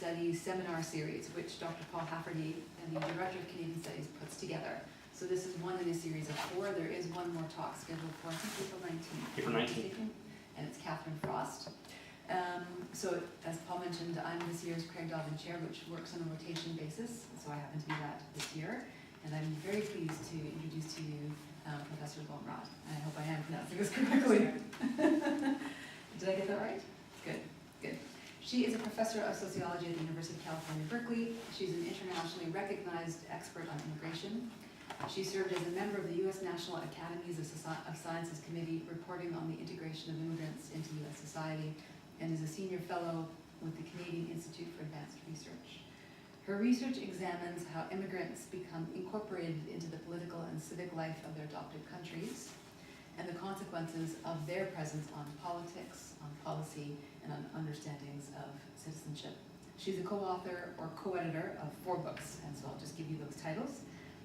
Studies seminar series, which Dr. Paul Hafferty and the Director of Canadian Studies puts together. So this is one in a series of 4. There is one more talk scheduled for, I think, April 19th. April 19th. And it's Catherine Frost. So as Paul mentioned, I'm this year's Craig Dobbin Chair, which works on a rotation basis. So I happen to be that this year. And I'm very pleased to introduce to you Professor Bloemraad. I hope I am pronouncing this correctly. Did I get that right? Good, good. She is a professor of sociology at the University of California, Berkeley. She's an internationally recognized expert on immigration. She served as a member of the U.S. National Academies of Sciences Committee reporting on the integration of immigrants into U.S. society, and is a senior fellow with the Canadian Institute for Advanced Research. Her research examines how immigrants become incorporated into the political and civic life of their adopted countries, and the consequences of their presence on politics, on policy, and on understandings of citizenship. She's a co-author or co-editor of 4 books, and so I'll just give you those titles.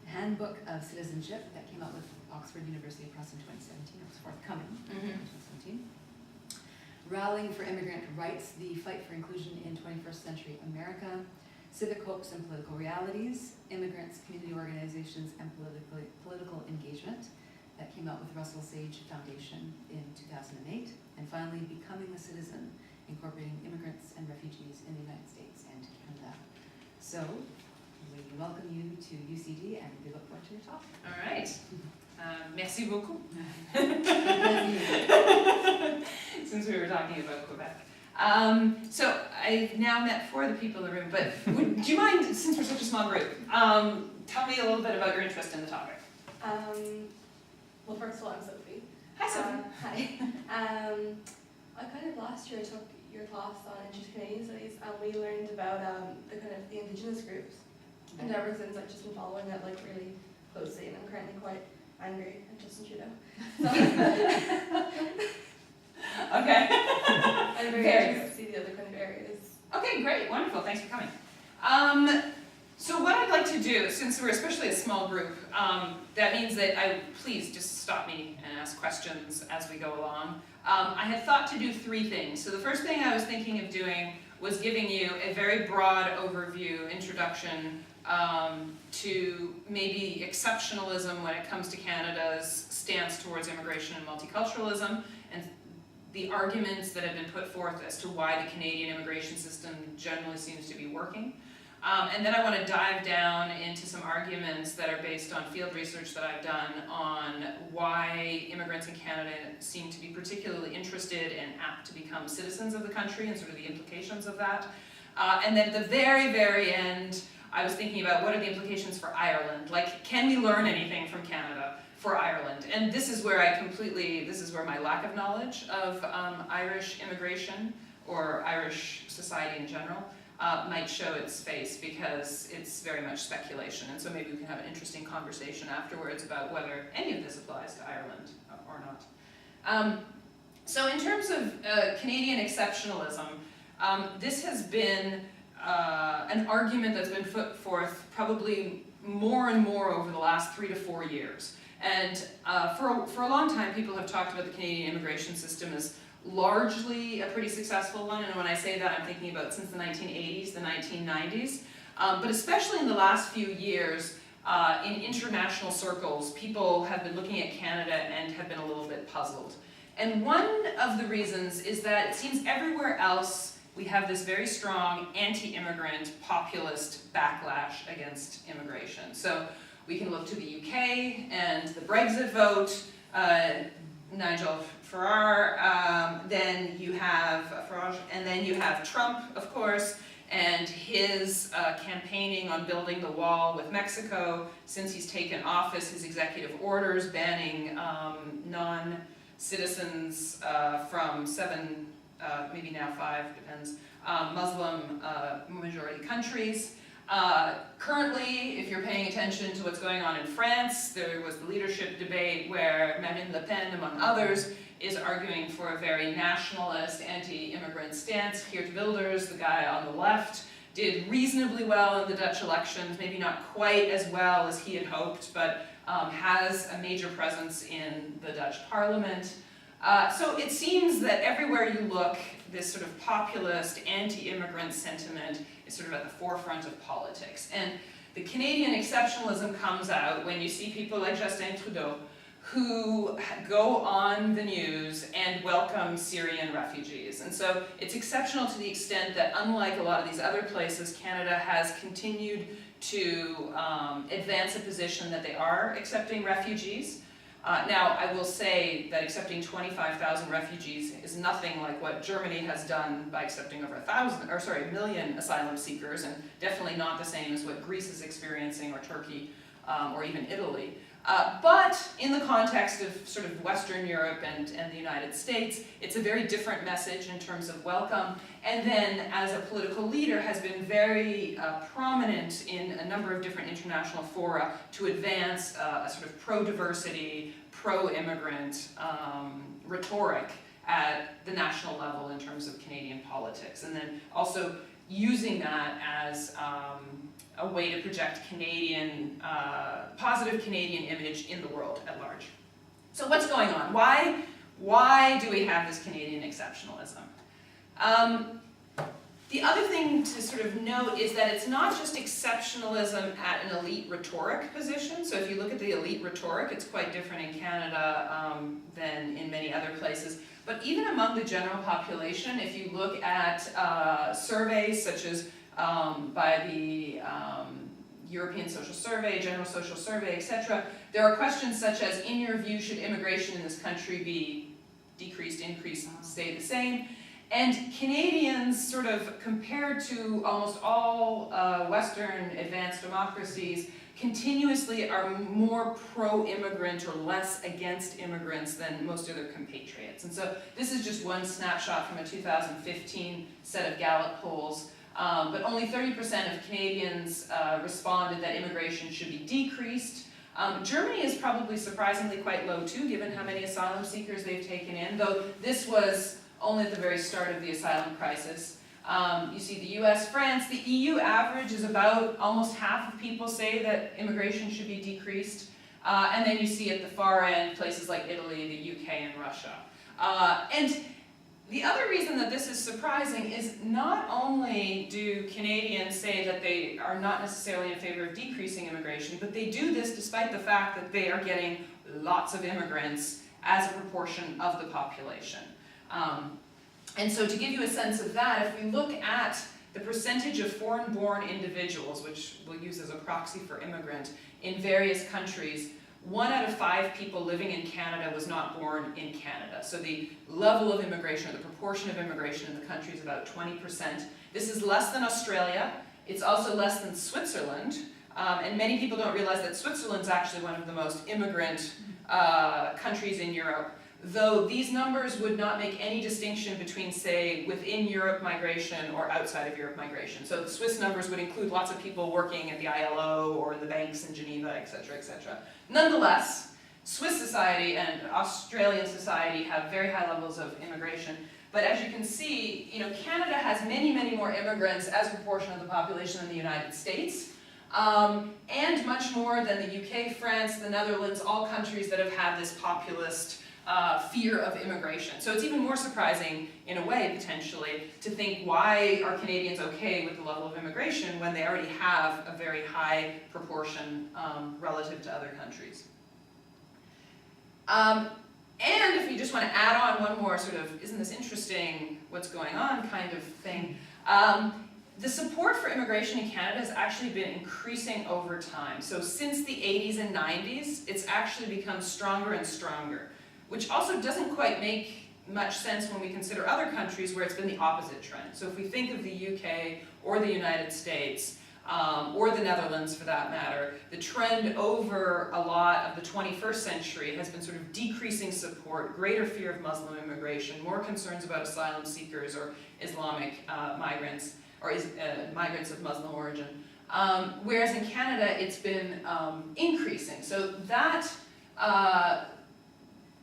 Handbook of Citizenship, that came out with Oxford University Press in 2017, it was forthcoming in 2017. Rallying for Immigrant Rights, the Fight for Inclusion in 21st Century America, Civic Hopes and Political Realities, Immigrants, Community Organizations, and Political Engagement, that came out with Russell Sage Foundation in 2008. And finally, Becoming a Citizen, incorporating immigrants and refugees in the United States and Canada. So, we welcome you to UCD and we look forward to your talk. All right. Merci beaucoup. Since we were talking about Quebec. So I've now met 4 of the people in the room, but do you mind, since we're such a small group, tell me a little bit about your interest in the topic? Well, first of all, I'm Sophie. Hi, Sophie. Hi. I kind of last year took your class on Interest Canadian Studies, and we learned about the Indigenous groups. And ever since, I've just been following that like really closely, and I'm currently quite angry at Justin Trudeau. So Okay. I'm very anxious to see the other kind of areas. Okay, great, wonderful, thanks for coming. So what I'd like to do, since we're especially a small group, that means that please just stop me and ask questions as we go along. I had thought to do 3 things. So the first thing I was thinking of doing was giving you a very broad overview, introduction to maybe exceptionalism when it comes to Canada's stance towards immigration and multiculturalism, and the arguments that have been put forth as to why the Canadian immigration system generally seems to be working. And then I want to dive down into some arguments that are based on field research that I've done on why immigrants in Canada seem to be particularly interested and apt to become citizens of the country and sort of the implications of that. And then at the very, very end, I was thinking about what are the implications for Ireland? Like, can we learn anything from Canada for Ireland? And this is where this is where my lack of knowledge of Irish immigration or Irish society in general might show its face, because it's very much speculation. And so maybe we can have an interesting conversation afterwards about whether any of this applies to Ireland or not. So in terms of Canadian exceptionalism, this has been an argument that's been put forth probably more and more over the last 3 to 4 years. And for a long time, people have talked about the Canadian immigration system as largely a pretty successful one, and when I say that, I'm thinking about since the 1980s, the 1990s, but especially in the last few years, in international circles, people have been looking at Canada and have been a little bit puzzled. And one of the reasons is that it seems everywhere else we have this very strong anti-immigrant populist backlash against immigration. So we can look to the UK and the Brexit vote, Nigel Farage, then you have Trump, of course, and his campaigning on building the wall with Mexico. Since he's taken office, his executive orders banning non-citizens from 7, maybe now 5, depends, Muslim majority countries. Currently, if you're paying attention to what's going on in France, there was the leadership debate where Marine Le Pen, among others, is arguing for a very nationalist, anti-immigrant stance. Geert Wilders, the guy on the left, did reasonably well in the Dutch elections, maybe not quite as well as he had hoped, but has a major presence in the Dutch parliament. So it seems that everywhere you look, this sort of populist, anti-immigrant sentiment is sort of at the forefront of politics. And the Canadian exceptionalism comes out when you see people like Justin Trudeau who go on the news and welcome Syrian refugees. And so it's exceptional to the extent that, unlike a lot of these other places, Canada has continued to advance a position that they are accepting refugees. Now, I will say that accepting 25,000 refugees is nothing like what Germany has done by accepting over 1 million asylum seekers, and definitely not the same as what Greece is experiencing, or Turkey, or even Italy. But in the context of sort of Western Europe and the United States, it's a very different message in terms of welcome. And then, as a political leader, has been very prominent in a number of different international fora to advance a sort of pro-diversity, pro-immigrant rhetoric at the national level in terms of Canadian politics. And then also using that as a way to project Canadian, positive Canadian image in the world at large. So what's going on? Why do we have this Canadian exceptionalism? The other thing to sort of note is that it's not just exceptionalism at an elite rhetoric position. So if you look at the elite rhetoric, it's quite different in Canada than in many other places. But even among the general population, if you look at surveys such as by the European Social Survey, General Social Survey, etc., there are questions such as, in your view, should immigration in this country be decreased, increased, stay the same? And Canadians, sort of compared to almost all Western advanced democracies, continuously are more pro-immigrant or less against immigrants than most of their compatriots. And so this is just one snapshot from a 2015 set of Gallup polls. But only 30% of Canadians responded that immigration should be decreased. Germany is probably surprisingly quite low too, given how many asylum seekers they've taken in, though this was only at the very start of the asylum crisis. You see the US, France, the EU average is about almost half of people say that immigration should be decreased. And then you see at the far end places like Italy, the UK, and Russia. And the other reason that this is surprising is not only do Canadians say that they are not necessarily in favor of decreasing immigration, but they do this despite the fact that they are getting lots of immigrants as a proportion of the population. And so to give you a sense of that, if we look at the percentage of foreign-born individuals, which we'll use as a proxy for immigrant, in various countries, 1 out of 5 people living in Canada was not born in Canada. So the level of immigration, or the proportion of immigration in the country is about 20%. This is less than Australia. It's also less than Switzerland. And many people don't realize that Switzerland's actually one of the most immigrant countries in Europe, though these numbers would not make any distinction between, say, within Europe migration or outside of Europe migration. So the Swiss numbers would include lots of people working at the ILO or in the banks in Geneva, etc., etc. Nonetheless, Swiss society and Australian society have very high levels of immigration. But as you can see, Canada has many, many more immigrants as a proportion of the population than the United States. And much more than the UK, France, the Netherlands, all countries that have had this populist fear of immigration. So it's even more surprising, in a way, potentially, to think, why are Canadians okay with the level of immigration when they already have a very high proportion relative to other countries? And if you just want to add on one more sort of, isn't this interesting, what's going on kind of thing, the support for immigration in Canada has actually been increasing over time. So since the 80s and 90s, it's actually become stronger and stronger, which also doesn't quite make much sense when we consider other countries where it's been the opposite trend. So if we think of the UK or the United States, or the Netherlands for that matter, the trend over a lot of the 21st century has been sort of decreasing support, greater fear of Muslim immigration, more concerns about asylum seekers or Islamic migrants, or migrants of Muslim origin. Whereas in Canada, it's been increasing. So that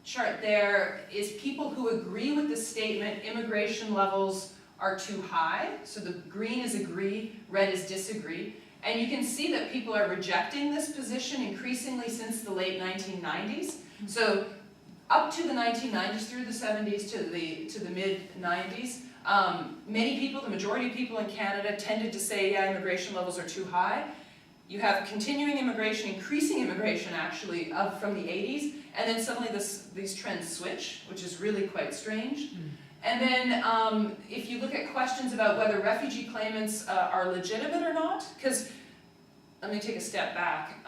chart there is people who agree with the statement immigration levels are too high. So the green is agree, red is disagree. And you can see that people are rejecting this position increasingly since the late 1990s. So up to the 1990s, through the 70s to the mid-90s, many people, the majority of people in Canada, tended to say, yeah, immigration levels are too high. You have continuing immigration, increasing immigration actually, from the 80s, and then suddenly these trends switch, which is really quite strange. And then if you look at questions about whether refugee claimants are legitimate or not, because, let me take a step back.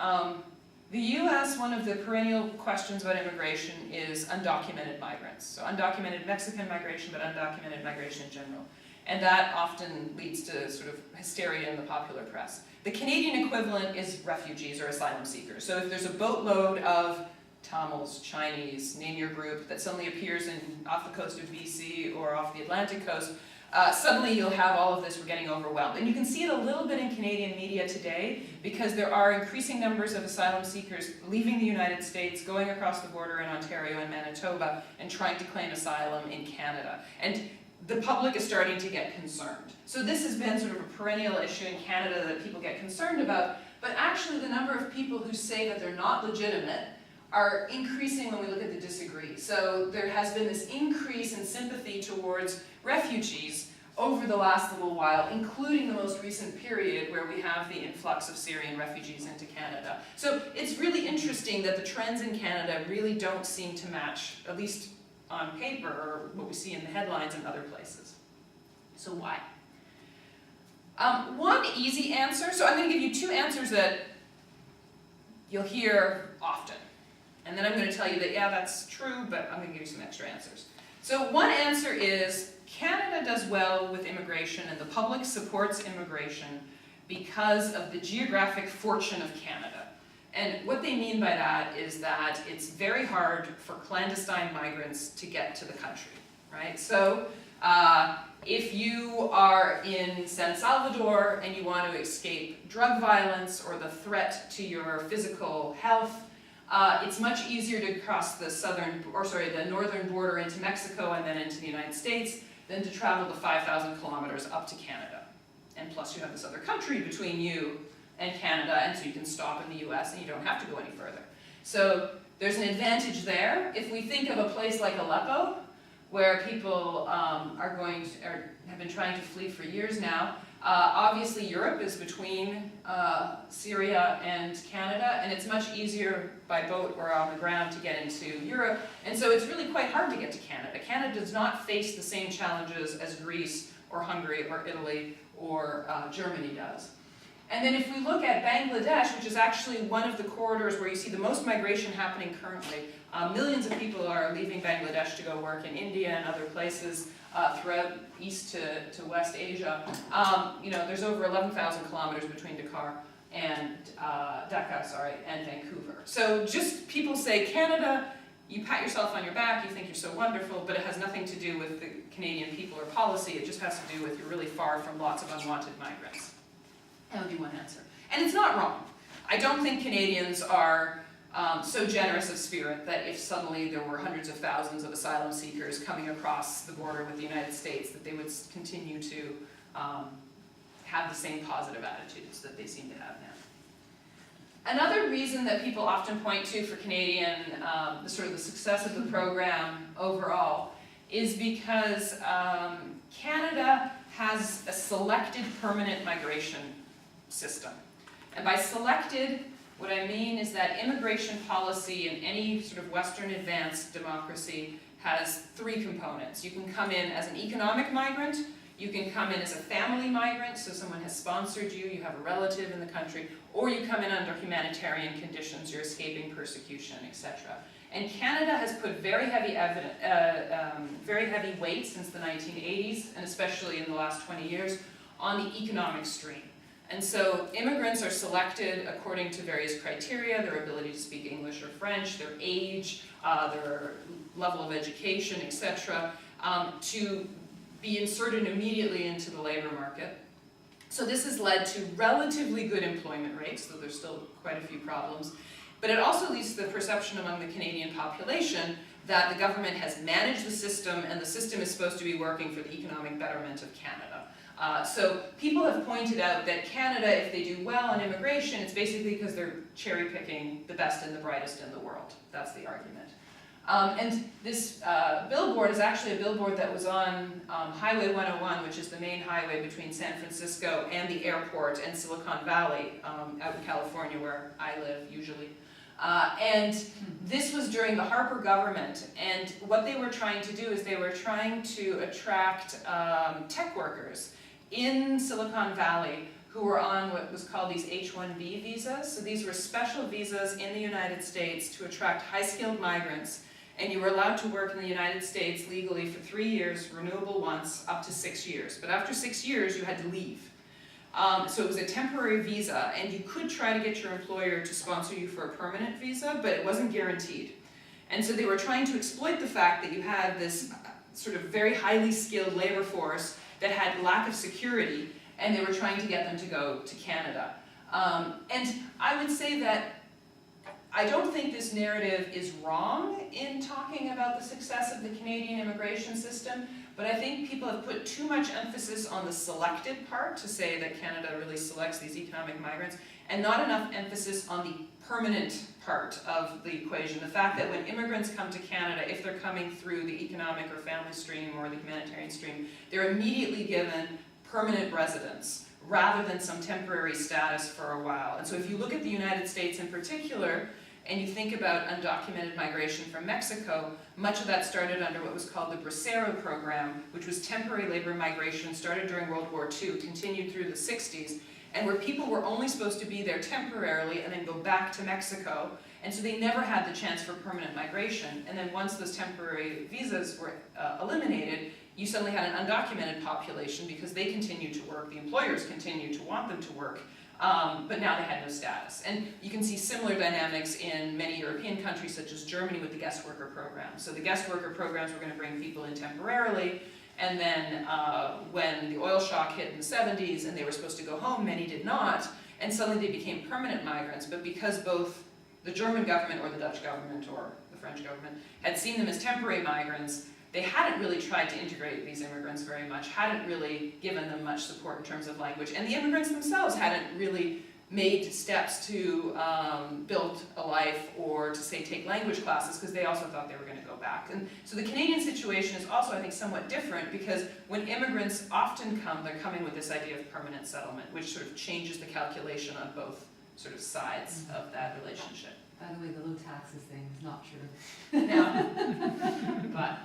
The US, one of the perennial questions about immigration is undocumented migrants. So undocumented Mexican migration, but undocumented migration in general. And that often leads to sort of hysteria in the popular press. The Canadian equivalent is refugees or asylum seekers. So if there's a boatload of Tamils, Chinese, name your group, that suddenly appears off the coast of BC or off the Atlantic coast, suddenly you'll have all of this, we're getting overwhelmed. And you can see it a little bit in Canadian media today because there are increasing numbers of asylum seekers leaving the United States, going across the border in Ontario and Manitoba, and trying to claim asylum in Canada. And the public is starting to get concerned. So this has been sort of a perennial issue in Canada that people get concerned about, but actually the number of people who say that they're not legitimate are increasing when we look at the disagree. So there has been this increase in sympathy towards refugees over the last little while, including the most recent period where we have the influx of Syrian refugees into Canada. So it's really interesting that the trends in Canada really don't seem to match, at least on paper, or what we see in the headlines in other places. So why? One easy answer, so I'm going to give you two answers that you'll hear often. And then I'm going to tell you that, yeah, that's true, but I'm going to give you some extra answers. So one answer is Canada does well with immigration and the public supports immigration because of the geographic fortune of Canada. And what they mean by that is that it's very hard for clandestine migrants to get to the country, right? So if you are in San Salvador and you want to escape drug violence or the threat to your physical health, it's much easier to cross the northern border into Mexico and then into the United States than to travel the 5,000 kilometers up to Canada. And plus you have this other country between you and Canada, and so you can stop in the US and you don't have to go any further. So there's an advantage there. If we think of a place like Aleppo, where people have been trying to flee for years now, obviously Europe is between Syria and Canada, and it's much easier by boat or on the ground to get into Europe, and so it's really quite hard to get to Canada. Canada does not face the same challenges as Greece or Hungary or Italy or Germany does. And then if we look at Bangladesh, which is actually one of the corridors where you see the most migration happening currently, millions of people are leaving Bangladesh to go work in India and other places throughout East to West Asia. There's over 11,000 kilometers between Dhaka and Vancouver. So just people say Canada, you pat yourself on your back, you think you're so wonderful, but it has nothing to do with the Canadian people or policy. It just has to do with you're really far from lots of unwanted migrants. That would be one answer. And it's not wrong. I don't think Canadians are so generous of spirit that if suddenly there were hundreds of thousands of asylum seekers coming across the border with the United States, that they would continue to have the same positive attitudes that they seem to have now. Another reason that people often point to for Canadian, the success of the program overall, is because Canada has a selected permanent migration system. And by selected, what I mean is that immigration policy in any sort of Western advanced democracy has three components. You can come in as an economic migrant, you can come in as a family migrant, so someone has sponsored you, you have a relative in the country, or you come in under humanitarian conditions, you're escaping persecution, etc. And Canada has put very heavy weight since the 1980s, and especially in the last 20 years, on the economic stream. And so immigrants are selected according to various criteria, their ability to speak English or French, their age, their level of education, etc., to be inserted immediately into the labor market. So this has led to relatively good employment rates, though there's still quite a few problems. But it also leads to the perception among the Canadian population that the government has managed the system and the system is supposed to be working for the economic betterment of Canada. So people have pointed out that Canada, if they do well on immigration, it's basically because they're cherry-picking the best and the brightest in the world. That's the argument. And this billboard is actually a billboard that was on Highway 101, which is the main highway between San Francisco and the airport and Silicon Valley, out in California where I live usually. And this was during the Harper government, and what they were trying to do is they were trying to attract tech workers in Silicon Valley who were on what was called these H-1B visas. So these were special visas in the United States to attract high-skilled migrants, and you were allowed to work in the United States legally for 3 years, renewable once, up to 6 years. But after 6 years, you had to leave. So it was a temporary visa, and you could try to get your employer to sponsor you for a permanent visa, but it wasn't guaranteed. And so they were trying to exploit the fact that you had this sort of very highly skilled labor force that had lack of security, and they were trying to get them to go to Canada. And I would say that I don't think this narrative is wrong in talking about the success of the Canadian immigration system, but I think people have put too much emphasis on the selected part to say that Canada really selects these economic migrants, and not enough emphasis on the permanent part of the equation. The fact that when immigrants come to Canada, if they're coming through the economic or family stream or the humanitarian stream, they're immediately given permanent residence rather than some temporary status for a while. And so if you look at the United States in particular, and you think about undocumented migration from Mexico, much of that started under what was called the Bracero program, which was temporary labor migration, started during World War II, continued through the 60s, and where people were only supposed to be there temporarily and then go back to Mexico, and so they never had the chance for permanent migration. And then once those temporary visas were eliminated, you suddenly had an undocumented population because they continued to work, the employers continued to want them to work, but now they had no status. And you can see similar dynamics in many European countries such as Germany with the guest worker program. So the guest worker programs were going to bring people in temporarily, and then when the oil shock hit in the 70s and they were supposed to go home, many did not, and suddenly they became permanent migrants. But because both the German government or the Dutch government or the French government had seen them as temporary migrants, they hadn't really tried to integrate these immigrants very much, hadn't really given them much support in terms of language, and the immigrants themselves hadn't really made steps to build a life or to, say, take language classes, because they also thought they were going to go back. And so the Canadian situation is also, I think, somewhat different, because when immigrants often come, they're coming with this idea of permanent settlement, which sort of changes the calculation on both sort of sides of that relationship. By the way, the low taxes thing is not true. No. But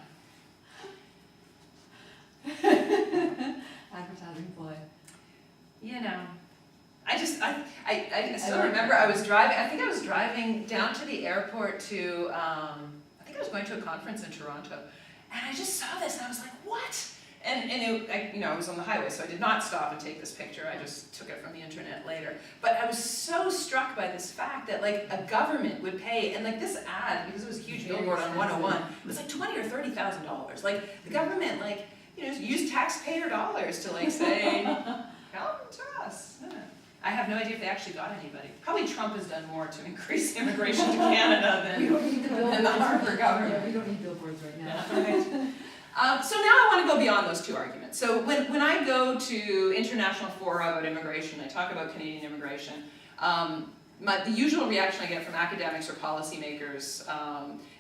advertising ploy. You know, I still remember I was driving down to the airport to, I think I was going to a conference in Toronto, and I just saw this and I was like, what? And I was on the highway, so I did not stop and take this picture. I just took it from the internet later. But I was so struck by this fact that like a government would pay, and like this ad, because it was a huge billboard on 101, it was like $20,000 or $30,000. Like the government, like, use taxpayer dollars to like say, come to us. I have no idea if they actually got anybody. Probably Trump has done more to increase immigration to Canada than the Harper government. Yeah, we don't need billboards right now. Yeah. So now I want to go beyond those two arguments. So when I go to international fora about immigration, I talk about Canadian immigration, the usual reaction I get from academics or policymakers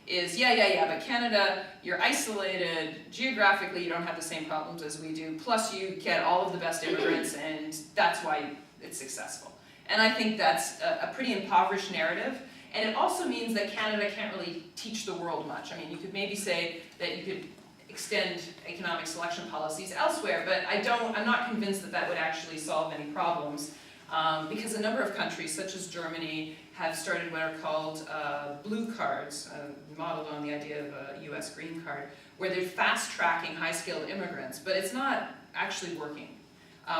is, yeah, but Canada, you're isolated, geographically you don't have the same problems as we do, plus you get all of the best immigrants, and that's why it's successful. And I think that's a pretty impoverished narrative, and it also means that Canada can't really teach the world much. I mean, you could maybe say that you could extend economic selection policies elsewhere, but I'm not convinced that that would actually solve any problems, because a number of countries, such as Germany, have started what are called blue cards, modeled on the idea of a US green card, where they're fast-tracking high-skilled immigrants, but it's not actually working,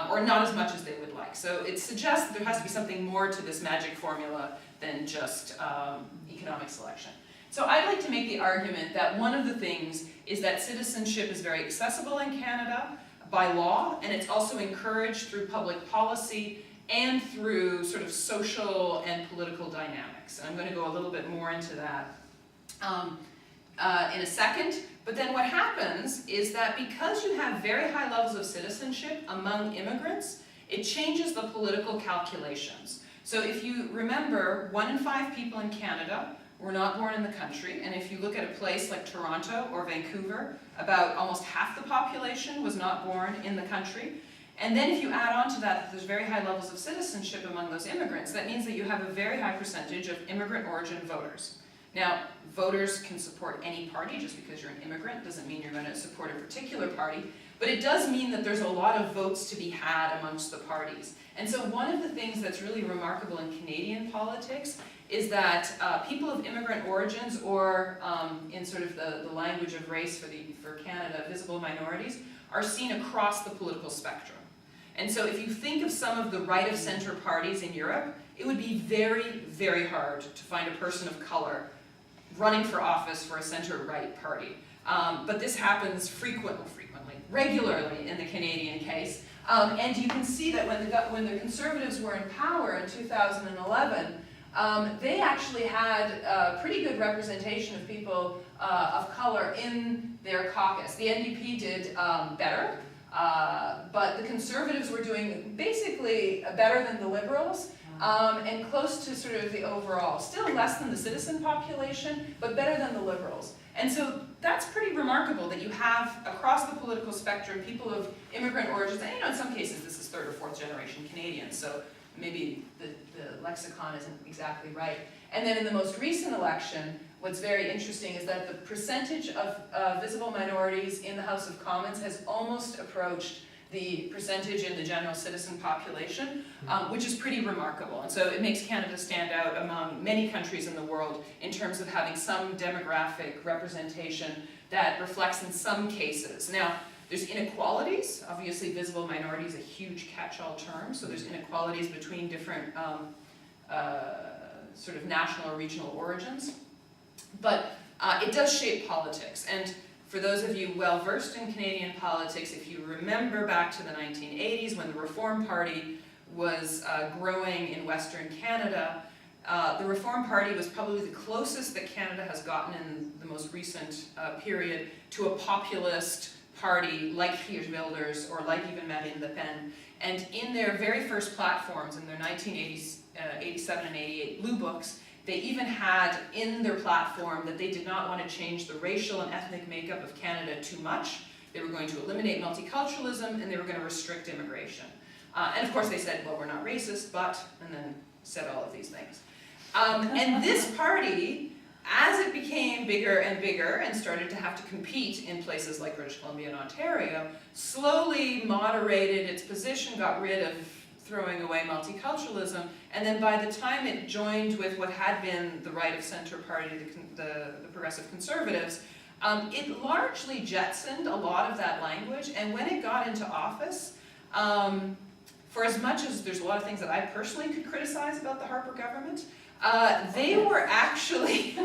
or not as much as they would like. So it suggests that there has to be something more to this magic formula than just economic selection. So I'd like to make the argument that one of the things is that citizenship is very accessible in Canada by law, and it's also encouraged through public policy and through sort of social and political dynamics. And I'm going to go a little bit more into that in a second. But then what happens is that because you have very high levels of citizenship among immigrants, it changes the political calculations. So if you remember, 1 in 5 people in Canada were not born in the country, and if you look at a place like Toronto or Vancouver, about almost half the population was not born in the country. And then if you add on to that there's very high levels of citizenship among those immigrants, that means that you have a very high percentage of immigrant origin voters. Now, voters can support any party. Just because you're an immigrant doesn't mean you're going to support a particular party, but it does mean that there's a lot of votes to be had amongst the parties. And so one of the things that's really remarkable in Canadian politics is that people of immigrant origins, or in sort of the language of race for Canada, visible minorities, are seen across the political spectrum. And so if you think of some of the right-of-center parties in Europe, it would be very, very hard to find a person of color running for office for a center-right party. But this happens regularly in the Canadian case. And you can see that when the Conservatives were in power in 2011, they actually had a pretty good representation of people of color in their caucus. The NDP did better, but the Conservatives were doing basically better than the Liberals, and close to sort of the overall. Still less than the citizen population, but better than the Liberals. And so that's pretty remarkable that you have across the political spectrum people of immigrant origins, and in some cases this is third or fourth generation Canadians, so maybe the lexicon isn't exactly right. And then in the most recent election, what's very interesting is that the percentage of visible minorities in the House of Commons has almost approached the percentage in the general citizen population, which is pretty remarkable. And so it makes Canada stand out among many countries in the world in terms of having some demographic representation that reflects in some cases. Now, there's inequalities. Obviously, visible minority is a huge catch-all term, so there's inequalities between different sort of national or regional origins. But it does shape politics. And for those of you well-versed in Canadian politics, if you remember back to the 1980s when the Reform Party was growing in Western Canada, the Reform Party was probably the closest that Canada has gotten in the most recent period to a populist party like Geert Wilders or like even Marine Le Pen. And in their very first platforms, in their 1987 and 88 blue books, they even had in their platform that they did not want to change the racial and ethnic makeup of Canada too much. They were going to eliminate multiculturalism and they were going to restrict immigration. And of course they said, well, we're not racist, but, and then said all of these things. And this party, as it became bigger and started to have to compete in places like British Columbia and Ontario, slowly moderated its position, got rid of throwing away multiculturalism, and then by the time it joined with what had been the right-of-center party, the Progressive Conservatives, it largely jettisoned a lot of that language, and when it got into office, for as much as there's a lot of things that I personally could criticize about the Harper government, they were actually,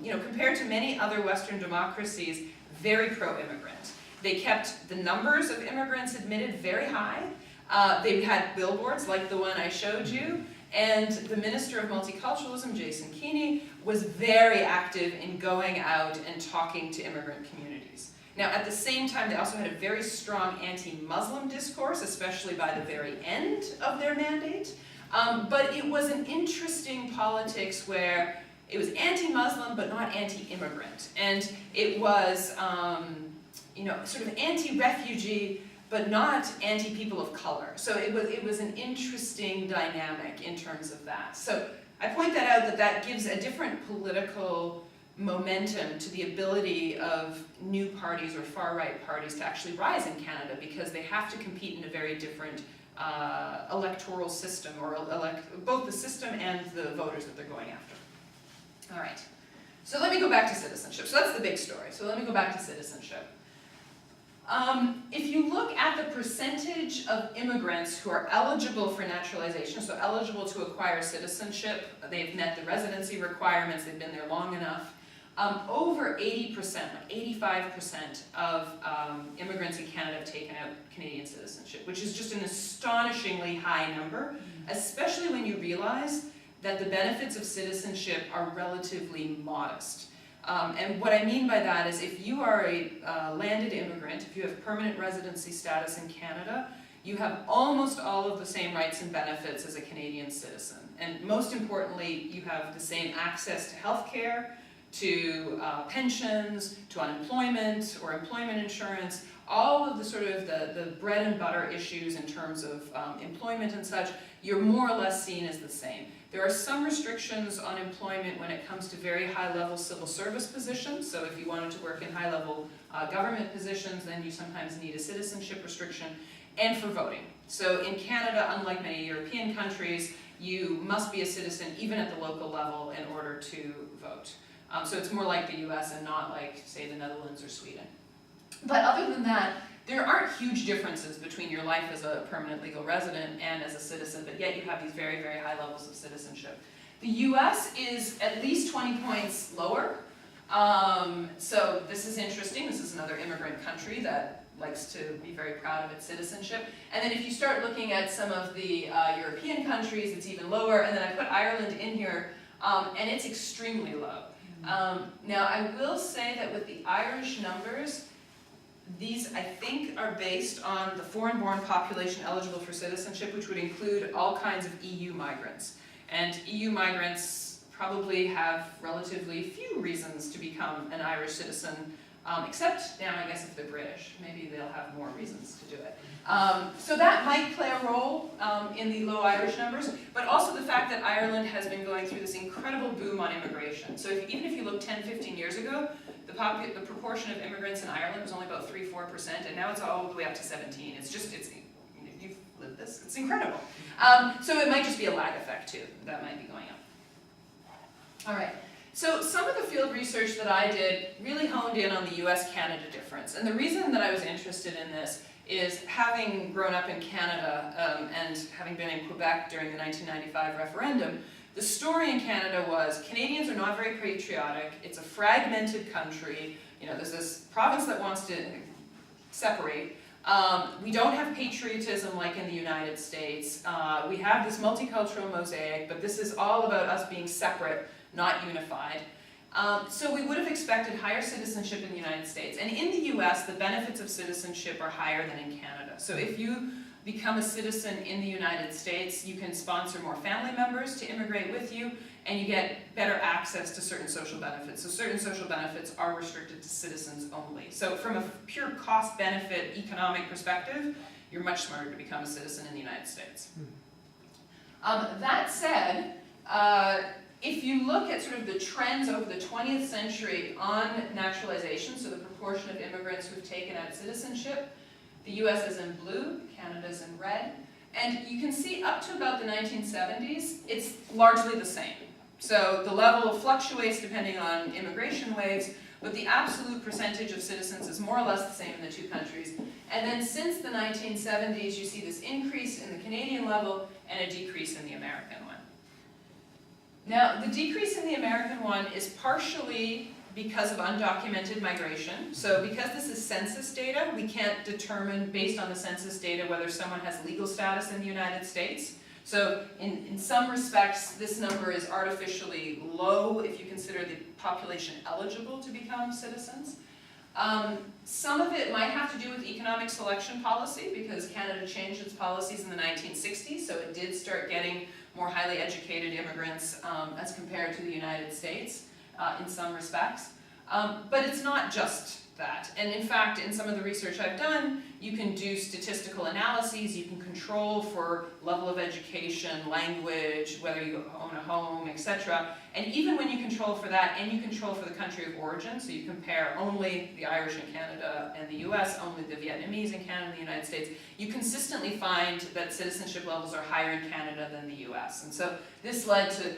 compared to many other Western democracies, very pro-immigrant. They kept the numbers of immigrants admitted very high. They had billboards like the one I showed you, and the Minister of Multiculturalism, Jason Kenney, was very active in going out and talking to immigrant communities. Now, at the same time, they also had a very strong anti-Muslim discourse, especially by the very end of their mandate. But it was an interesting politics where it was anti-Muslim but not anti-immigrant. And it was sort of anti-refugee but not anti-people of color. So it was an interesting dynamic in terms of that. So I point that out that gives a different political momentum to the ability of new parties or far-right parties to actually rise in Canada, because they have to compete in a very different electoral system, or both the system and the voters that they're going after. All right, so let me go back to citizenship. So that's the big story. So let me go back to citizenship. If you look at the percentage of immigrants who are eligible for naturalization, so eligible to acquire citizenship, they've met the residency requirements, they've been there long enough, over 80%, like 85% of immigrants in Canada have taken out Canadian citizenship, which is just an astonishingly high number, especially when you realize that the benefits of citizenship are relatively modest. And what I mean by that is if you are a landed immigrant, if you have permanent residency status in Canada, you have almost all of the same rights and benefits as a Canadian citizen. And most importantly, you have the same access to healthcare, to pensions, to unemployment or employment insurance, all of the sort of the bread and butter issues in terms of employment and such, you're more or less seen as the same. There are some restrictions on employment when it comes to very high-level civil service positions. So if you wanted to work in high-level government positions, then you sometimes need a citizenship restriction, and for voting. So in Canada, unlike many European countries, you must be a citizen even at the local level in order to vote. So it's more like the US and not like, say, the Netherlands or Sweden. But other than that, there aren't huge differences between your life as a permanent legal resident and as a citizen, but yet you have these very, very high levels of citizenship. The US is at least 20 points lower. So this is interesting. This is another immigrant country that likes to be very proud of its citizenship. And then if you start looking at some of the European countries, it's even lower. And then I put Ireland in here, and it's extremely low. Now, I will say that with the Irish numbers, these, I think, are based on the foreign-born population eligible for citizenship, which would include all kinds of EU migrants. And EU migrants probably have relatively few reasons to become an Irish citizen, except now, I guess, if they're British. Maybe they'll have more reasons to do it. So that might play a role in the low Irish numbers, but also the fact that Ireland has been going through this incredible boom on immigration. So even if you look 10, 15 years ago, the proportion of immigrants in Ireland was only about 3–4%, and now it's all the way up to 17. You've lived this, it's incredible. So it might just be a lag effect too, that might be going up. All right. So some of the field research that I did really honed in on the US-Canada difference. And the reason that I was interested in this is having grown up in Canada and having been in Quebec during the 1995 referendum, the story in Canada was Canadians are not very patriotic, it's a fragmented country, there's this province that wants to separate. We don't have patriotism like in the United States. We have this multicultural mosaic, but this is all about us being separate, not unified. So we would have expected higher citizenship in the United States. And in the US, the benefits of citizenship are higher than in Canada. So if you become a citizen in the United States, you can sponsor more family members to immigrate with you, and you get better access to certain social benefits. So certain social benefits are restricted to citizens only. So from a pure cost-benefit economic perspective, you're much smarter to become a citizen in the United States. That said, if you look at sort of the trends over the 20th century on naturalization, so the proportion of immigrants who've taken out citizenship, the US is in blue, Canada's in red, and you can see up to about the 1970s, it's largely the same. So the level fluctuates depending on immigration waves, but the absolute percentage of citizens is more or less the same in the two countries. And then since the 1970s, you see this increase in the Canadian level and a decrease in the American one. Now, the decrease in the American one is partially because of undocumented migration. So because this is census data, we can't determine based on the census data whether someone has legal status in the United States. So in some respects, this number is artificially low if you consider the population eligible to become citizens. Some of it might have to do with economic selection policy because Canada changed its policies in the 1960s, so it did start getting more highly educated immigrants as compared to the United States in some respects. But it's not just that. And in fact, in some of the research I've done, you can do statistical analyses, you can control for level of education, language, whether you own a home, etc. And even when you control for that, and you control for the country of origin, so you compare only the Irish in Canada and the US, only the Vietnamese in Canada and the United States, you consistently find that citizenship levels are higher in Canada than the US. And so this led to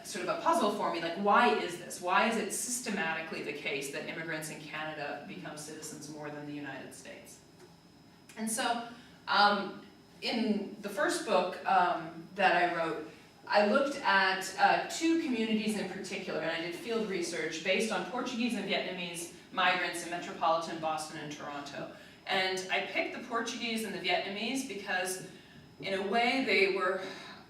sort of a puzzle for me, like why is this? Why is it systematically the case that immigrants in Canada become citizens more than the United States? And so in the first book that I wrote, I looked at two communities in particular, and I did field research based on Portuguese and Vietnamese migrants in metropolitan Boston and Toronto. And I picked the Portuguese and the Vietnamese because in a way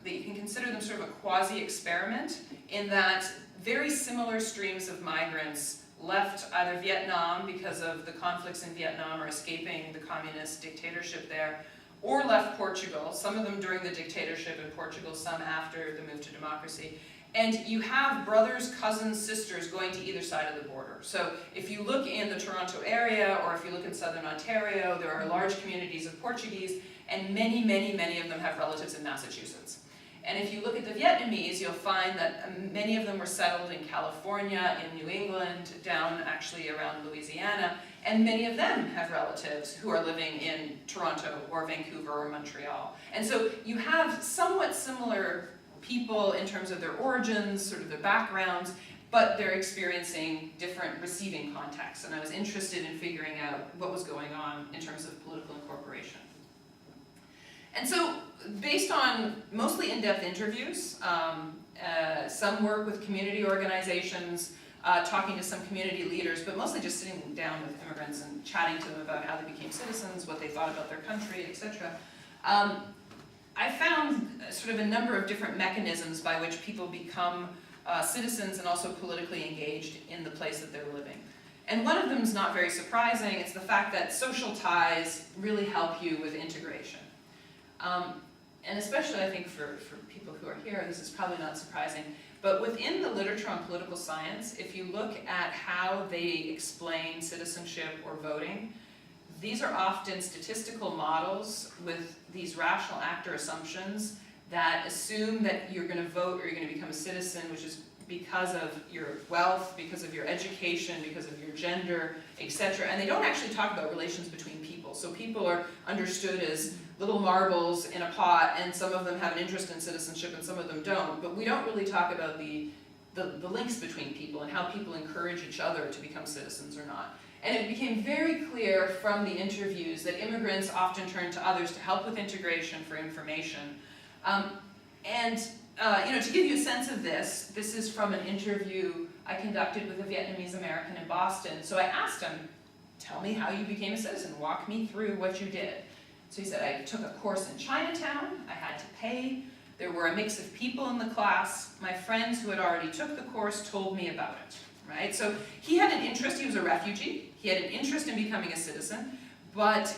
you can consider them sort of a quasi-experiment in that very similar streams of migrants left either Vietnam because of the conflicts in Vietnam or escaping the communist dictatorship there, or left Portugal, some of them during the dictatorship in Portugal, some after the move to democracy. And you have brothers, cousins, sisters going to either side of the border. So if you look in the Toronto area, or if you look in southern Ontario, there are large communities of Portuguese, and many, many, many of them have relatives in Massachusetts. And if you look at the Vietnamese, you'll find that many of them were settled in California, in New England, down actually around Louisiana, and many of them have relatives who are living in Toronto or Vancouver or Montreal. And so you have somewhat similar people in terms of their origins, sort of their backgrounds, but they're experiencing different receiving contexts. And I was interested in figuring out what was going on in terms of political incorporation. And so, based on mostly in-depth interviews, some work with community organizations, talking to some community leaders, but mostly just sitting down with immigrants and chatting to them about how they became citizens, what they thought about their country, etc. I found sort of a number of different mechanisms by which people become citizens and also politically engaged in the place that they're living. And one of them is not very surprising. It's the fact that social ties really help you with integration. And especially, I think, for people who are here, this is probably not surprising, but within the literature on political science, if you look at how they explain citizenship or voting, these are often statistical models with these rational actor assumptions that assume that you're going to vote or you're going to become a citizen, which is because of your wealth, because of your education, because of your gender, etc. And they don't actually talk about relations between people. So people are understood as little marbles in a pot, and some of them have an interest in citizenship and some of them don't. But we don't really talk about the links between people and how people encourage each other to become citizens or not. And it became very clear from the interviews that immigrants often turn to others to help with integration for information. To give you a sense of this, this is from an interview I conducted with a Vietnamese American in Boston. So I asked him, tell me how you became a citizen, walk me through what you did. So he said, I took a course in Chinatown, I had to pay, there were a mix of people in the class, my friends who had already took the course told me about it, right? So he had an interest, he was a refugee, he had an interest in becoming a citizen, but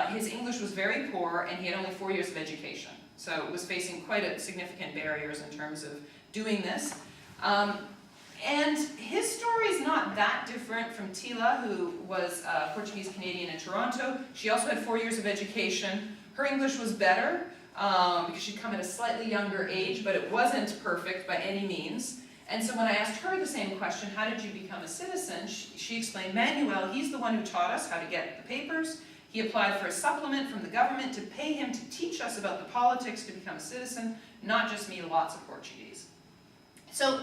his English was very poor and he had only 4 years of education. So it was facing quite significant barriers in terms of doing this. And his story is not that different from Tila, who was a Portuguese Canadian in Toronto. She also had 4 years of education. Her English was better because she'd come at a slightly younger age, but it wasn't perfect by any means. And so when I asked her the same question, how did you become a citizen? She explained, Manuel, he's the one who taught us how to get the papers. He applied for a supplement from the government to pay him to teach us about the politics to become a citizen, not just me, lots of Portuguese. So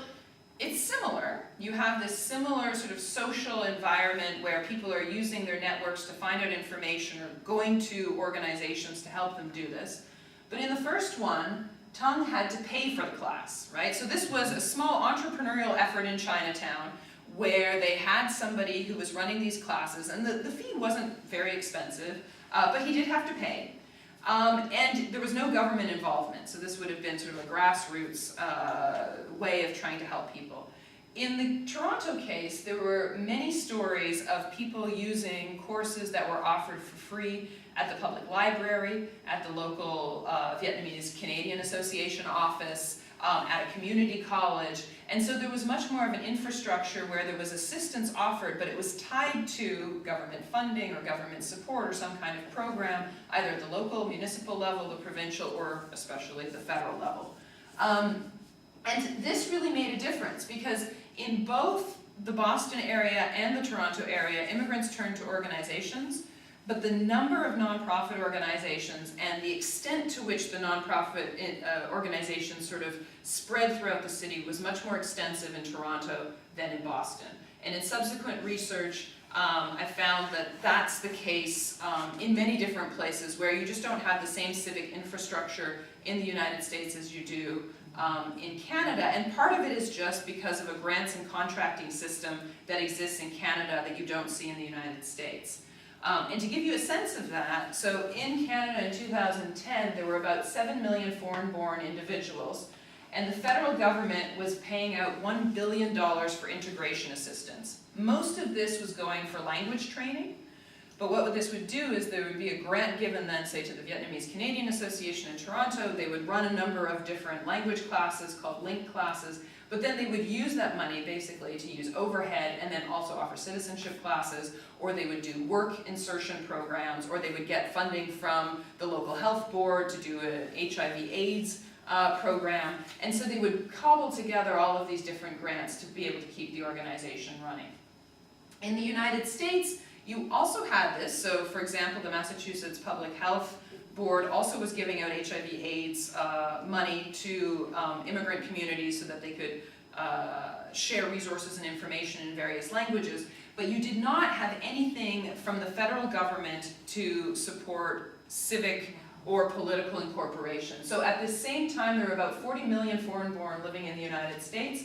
it's similar. You have this similar sort of social environment where people are using their networks to find out information or going to organizations to help them do this. But in the first one, Tung had to pay for the class, right? So this was a small entrepreneurial effort in Chinatown where they had somebody who was running these classes, and the fee wasn't very expensive, but he did have to pay. And there was no government involvement, so this would have been sort of a grassroots way of trying to help people. In the Toronto case, there were many stories of people using courses that were offered for free at the public library, at the local Vietnamese Canadian Association office, at a community college. And so there was much more of an infrastructure where there was assistance offered, but it was tied to government funding or government support or some kind of program, either at the local, municipal level, the provincial, or especially the federal level. And this really made a difference because in both the Boston area and the Toronto area, immigrants turned to organizations, but the number of nonprofit organizations and the extent to which the nonprofit organizations sort of spread throughout the city was much more extensive in Toronto than in Boston. And in subsequent research, I found that that's the case in many different places where you just don't have the same civic infrastructure in the United States as you do in Canada. And part of it is just because of a grants and contracting system that exists in Canada that you don't see in the United States. And to give you a sense of that, so in Canada in 2010, there were about 7 million foreign-born individuals, and the federal government was paying out $1 billion for integration assistance. Most of this was going for language training, but what this would do is there would be a grant given then, say, to the Vietnamese Canadian Association in Toronto. They would run a number of different language classes called linked classes, but then they would use that money basically to use overhead and then also offer citizenship classes, or they would do work insertion programs, or they would get funding from the local health board to do an HIV/AIDS program. And so they would cobble together all of these different grants to be able to keep the organization running. In the United States, you also had this. So for example, the Massachusetts Public Health Board also was giving out HIV/AIDS money to immigrant communities so that they could share resources and information in various languages. But you did not have anything from the federal government to support civic or political incorporation. So at the same time, there were about 40 million foreign-born living in the United States,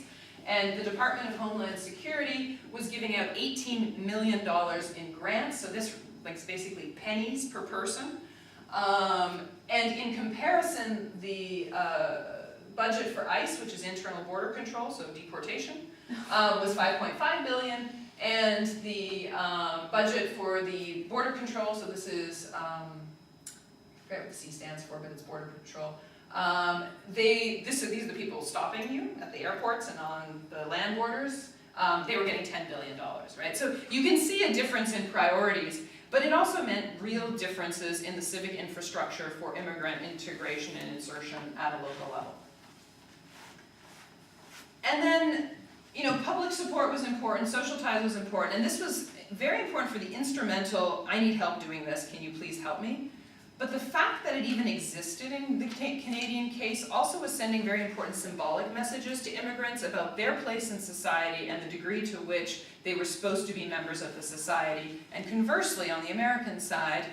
and the Department of Homeland Security was giving out $18 million in grants, so this is basically pennies per person. And in comparison, the budget for ICE, which is internal border control, so deportation, was $5.5 billion, and the budget for the border control, so this is, I forget what the C stands for, but it's border patrol. These are the people stopping you at the airports and on the land borders. They were getting $10 billion, right? So you can see a difference in priorities, but it also meant real differences in the civic infrastructure for immigrant integration and insertion at a local level. And then, public support was important, social ties was important, and this was very important for the instrumental, I need help doing this, can you please help me? But the fact that it even existed in the Canadian case also was sending very important symbolic messages to immigrants about their place in society and the degree to which they were supposed to be members of the society. And conversely, on the American side,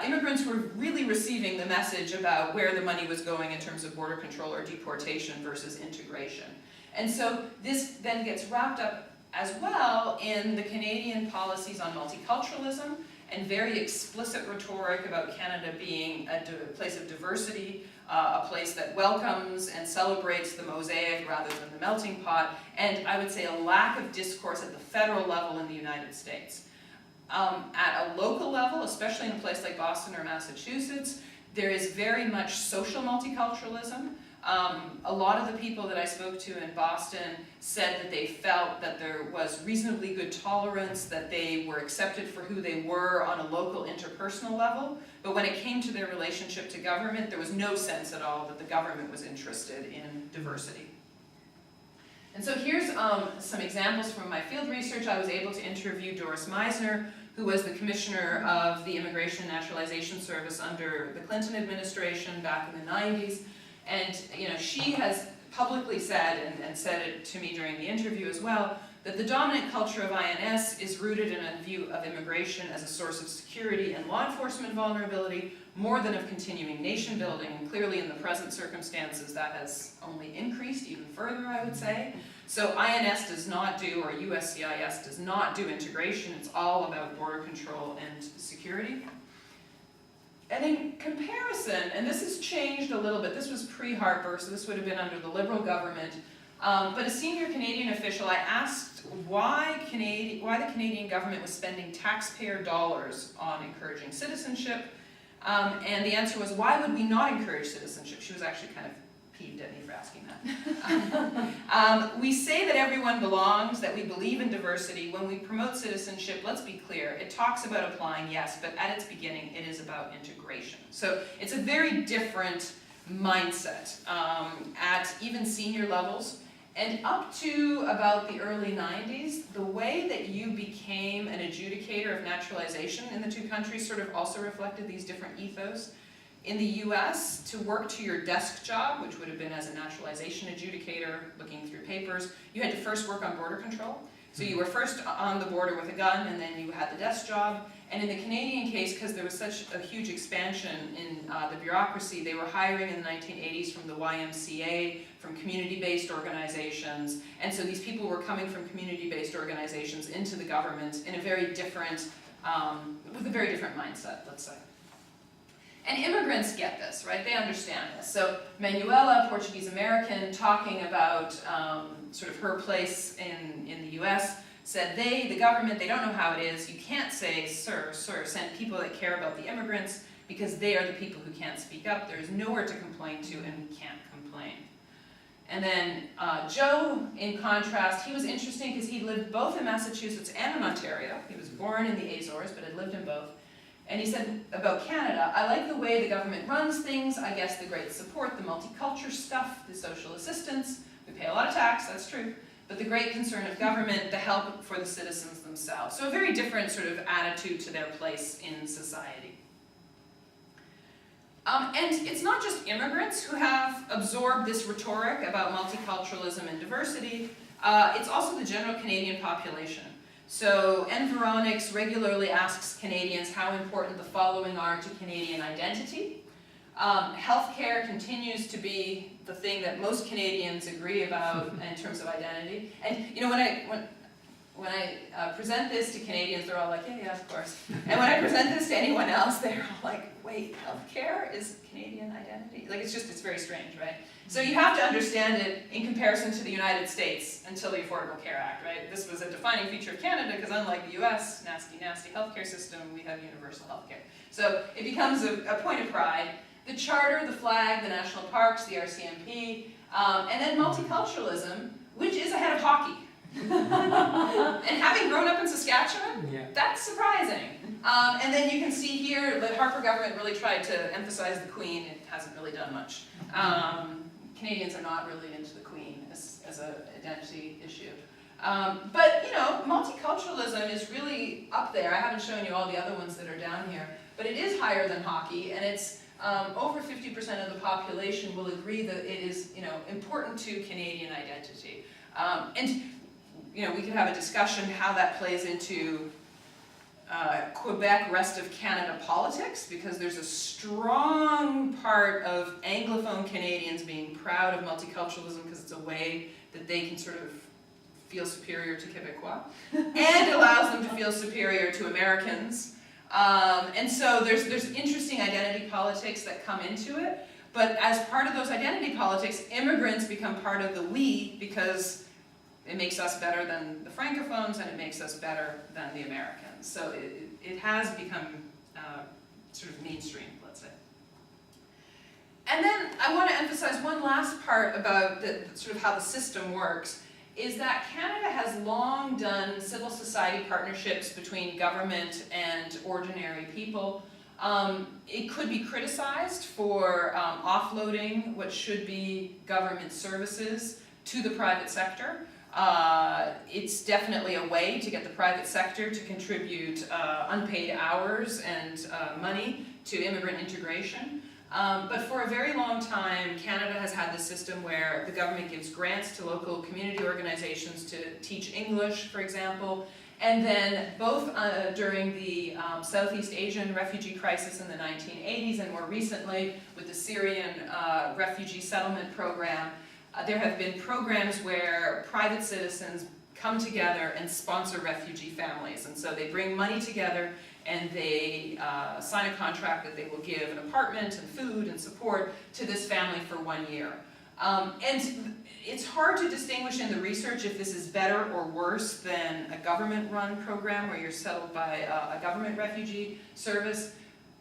immigrants were really receiving the message about where the money was going in terms of border control or deportation versus integration. And so this then gets wrapped up as well in the Canadian policies on multiculturalism and very explicit rhetoric about Canada being a place of diversity, a place that welcomes and celebrates the mosaic rather than the melting pot, and I would say a lack of discourse at the federal level in the United States. At a local level, especially in a place like Boston or Massachusetts, there is very much social multiculturalism. A lot of the people that I spoke to in Boston said that they felt that there was reasonably good tolerance, that they were accepted for who they were on a local interpersonal level, but when it came to their relationship to government, there was no sense at all that the government was interested in diversity. And so here's some examples from my field research. I was able to interview Doris Meisner, who was the commissioner of the Immigration and Naturalization Service under the Clinton administration back in the 90s. And she has publicly said, and said it to me during the interview as well, that the dominant culture of INS is rooted in a view of immigration as a source of security and law enforcement vulnerability, more than of continuing nation building. And clearly in the present circumstances, that has only increased even further, I would say. So INS does not do, or USCIS does not do integration. It's all about border control and security. And in comparison, and this has changed a little bit, this was pre-Harper, so this would have been under the Liberal government, but a senior Canadian official, I asked why the Canadian government was spending taxpayer dollars on encouraging citizenship, and the answer was, why would we not encourage citizenship? She was actually kind of peeved at me for asking that. We say that everyone belongs, that we believe in diversity. When we promote citizenship, let's be clear, it talks about applying, yes, but at its beginning, it is about integration. So it's a very different mindset at even senior levels. And up to about the early 90s, the way that you became an adjudicator of naturalization in the two countries sort of also reflected these different ethos. In the US, to work to your desk job, which would have been as a naturalization adjudicator, looking through papers, you had to first work on border control. So you were first on the border with a gun, and then you had the desk job. And in the Canadian case, because there was such a huge expansion in the bureaucracy, they were hiring in the 1980s from the YMCA, from community-based organizations. And so these people were coming from community-based organizations into the government in a very different, with a very different mindset, let's say. And immigrants get this, right? They understand this. So Manuela, Portuguese-American, talking about sort of her place in the US, said the government, they don't know how it is. You can't say, sir, send people that care about the immigrants because they are the people who can't speak up. There is nowhere to complain to, and we can't complain. And then Joe, in contrast, he was interesting because he lived both in Massachusetts and in Ontario. He was born in the Azores, but had lived in both. And he said about Canada, I like the way the government runs things. I guess the great support, the multicultural stuff, the social assistance. We pay a lot of tax, that's true. But the great concern of government, the help for the citizens themselves. So a very different sort of attitude to their place in society. And it's not just immigrants who have absorbed this rhetoric about multiculturalism and diversity. It's also the general Canadian population. So Environics regularly asks Canadians how important the following are to Canadian identity. Healthcare continues to be the thing that most Canadians agree about in terms of identity. And you know, when I present this to Canadians, they're all like, yeah, of course. And when I present this to anyone else, they're all like, wait, healthcare is Canadian identity? Like, it's very strange, right? So you have to understand it in comparison to the United States until the Affordable Care Act, right? This was a defining feature of Canada because unlike the US, nasty healthcare system, we have universal healthcare. So it becomes a point of pride. The charter, the flag, the national parks, the RCMP, and then multiculturalism, which is ahead of hockey. And having grown up in Saskatchewan, that's surprising. And then you can see here the Harper government really tried to emphasize the Queen. It hasn't really done much. Canadians are not really into the Queen as an identity issue. But, you know, multiculturalism is really up there. I haven't shown you all the other ones that are down here. But it is higher than hockey, and it's over 50% of the population will agree that it is, you know, important to Canadian identity. And, you know, we could have a discussion how that plays into Quebec, rest of Canada politics, because there's a strong part of Anglophone Canadians being proud of multiculturalism because it's a way that they can sort of feel superior to Quebecois, and allows them to feel superior to Americans. And so there's interesting identity politics that come into it, but as part of those identity politics, immigrants become part of the we because it makes us better than the Francophones and it makes us better than the Americans. So it has become sort of mainstream, let's say. And then I want to emphasize one last part about sort of how the system works, is that Canada has long done civil society partnerships between government and ordinary people. It could be criticized for offloading what should be government services to the private sector. It's definitely a way to get the private sector to contribute unpaid hours and money to immigrant integration. But for a very long time, Canada has had this system where the government gives grants to local community organizations to teach English, for example, and then both during the Southeast Asian refugee crisis in the 1980s and more recently with the Syrian refugee settlement program, there have been programs where private citizens come together and sponsor refugee families. And so they bring money together and they sign a contract that they will give an apartment and food and support to this family for 1 year. And it's hard to distinguish in the research if this is better or worse than a government-run program where you're settled by a government refugee service,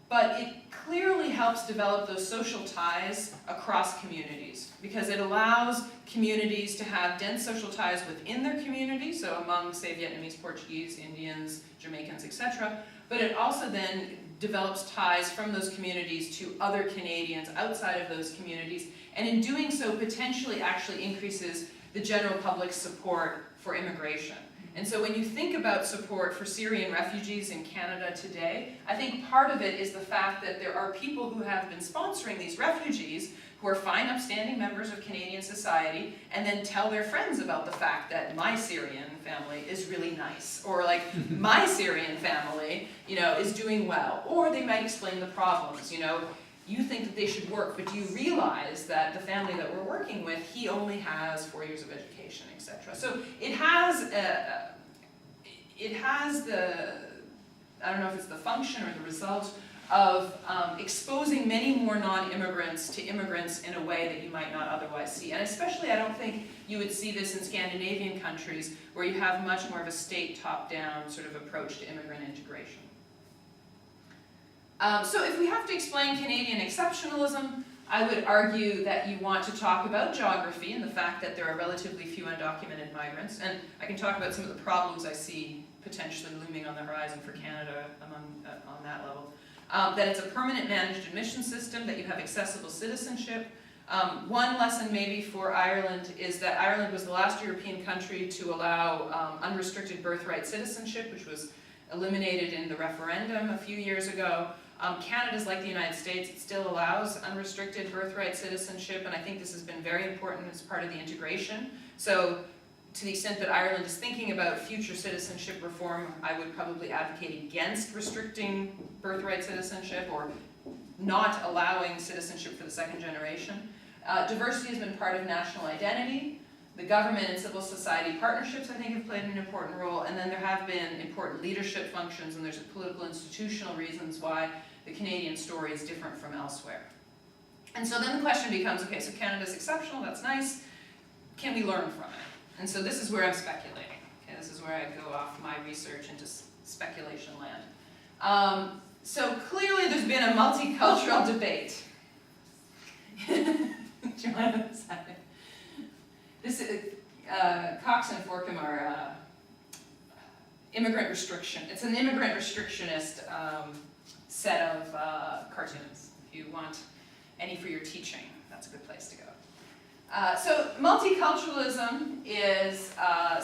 but it clearly helps develop those social ties across communities because it allows communities to have dense social ties within their community, so among, say, Vietnamese, Portuguese, Indians, Jamaicans, etc., but it also then develops ties from those communities to other Canadians outside of those communities, and in doing so potentially actually increases the general public's support for immigration. And so when you think about support for Syrian refugees in Canada today, I think part of it is the fact that there are people who have been sponsoring these refugees who are fine, upstanding members of Canadian society, and then tell their friends about the fact that my Syrian family is really nice, or like my Syrian family, you know, is doing well. Or they might explain the problems, you know, you think that they should work, but do you realize that the family that we're working with, he only has 4 years of education, etc. So it has the, I don't know if it's the function or the result of exposing many more non-immigrants to immigrants in a way that you might not otherwise see. And especially, I don't think you would see this in Scandinavian countries, where you have much more of a state top-down sort of approach to immigrant integration. So if we have to explain Canadian exceptionalism, I would argue that you want to talk about geography and the fact that there are relatively few undocumented migrants. And I can talk about some of the problems I see potentially looming on the horizon for Canada on that level. That it's a permanent managed admission system, that you have accessible citizenship. One lesson maybe for Ireland is that Ireland was the last European country to allow unrestricted birthright citizenship, which was eliminated in the referendum a few years ago. Canada's like the United States, it still allows unrestricted birthright citizenship, and I think this has been very important as part of the integration. So to the extent that Ireland is thinking about future citizenship reform, I would probably advocate against restricting birthright citizenship or not allowing citizenship for the second generation. Diversity has been part of national identity. The government and civil society partnerships, I think, have played an important role, and then there have been important leadership functions, and there's political institutional reasons why the Canadian story is different from elsewhere. And so then the question becomes, okay, so Canada's exceptional, that's nice, can we learn from it? And so this is where I'm speculating. Okay, this is where I go off my research into speculation land. So clearly there's been a multicultural debate. Joanna, this is, Cox and Forkham are immigrant restriction. It's an immigrant restrictionist set of cartoons. If you want any for your teaching, that's a good place to go. So multiculturalism is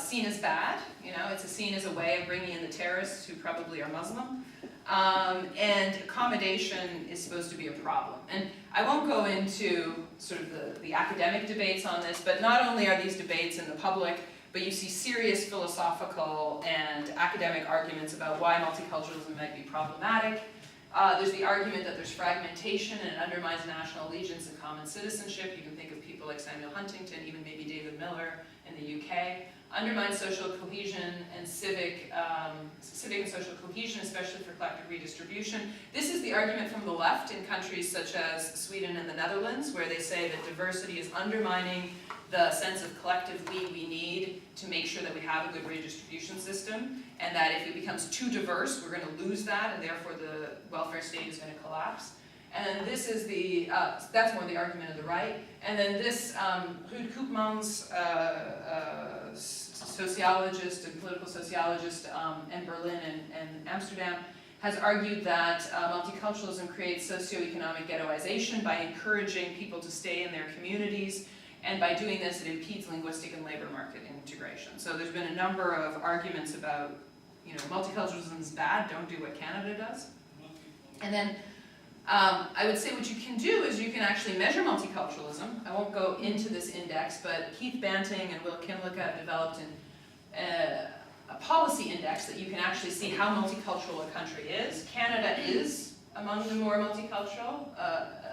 seen as bad. You know, it's seen as a way of bringing in the terrorists who probably are Muslim. And accommodation is supposed to be a problem. And I won't go into sort of the academic debates on this, but not only are these debates in the public, but you see serious philosophical and academic arguments about why multiculturalism might be problematic. There's the argument that there's fragmentation and it undermines national allegiance and common citizenship. You can think of people like Samuel Huntington, even maybe David Miller in the UK. Undermines social cohesion and civic and social cohesion, especially for collective redistribution. This is the argument from the left in countries such as Sweden and the Netherlands, where they say that diversity is undermining the sense of collective we need to make sure that we have a good redistribution system, and that if it becomes too diverse, we're going to lose that, and therefore the welfare state is going to collapse. And this is the, that's more the argument of the right. And then this, Ruud Koopmans, sociologist and political sociologist in Berlin and Amsterdam, has argued that multiculturalism creates socioeconomic ghettoization by encouraging people to stay in their communities, and by doing this, it impedes linguistic and labor market integration. So there's been a number of arguments about, you know, multiculturalism is bad, don't do what Canada does. And then I would say what you can do is you can actually measure multiculturalism. I won't go into this index, but Keith Banting and Will Kinloch have developed a policy index that you can actually see how multicultural a country is. Canada is among the more multicultural,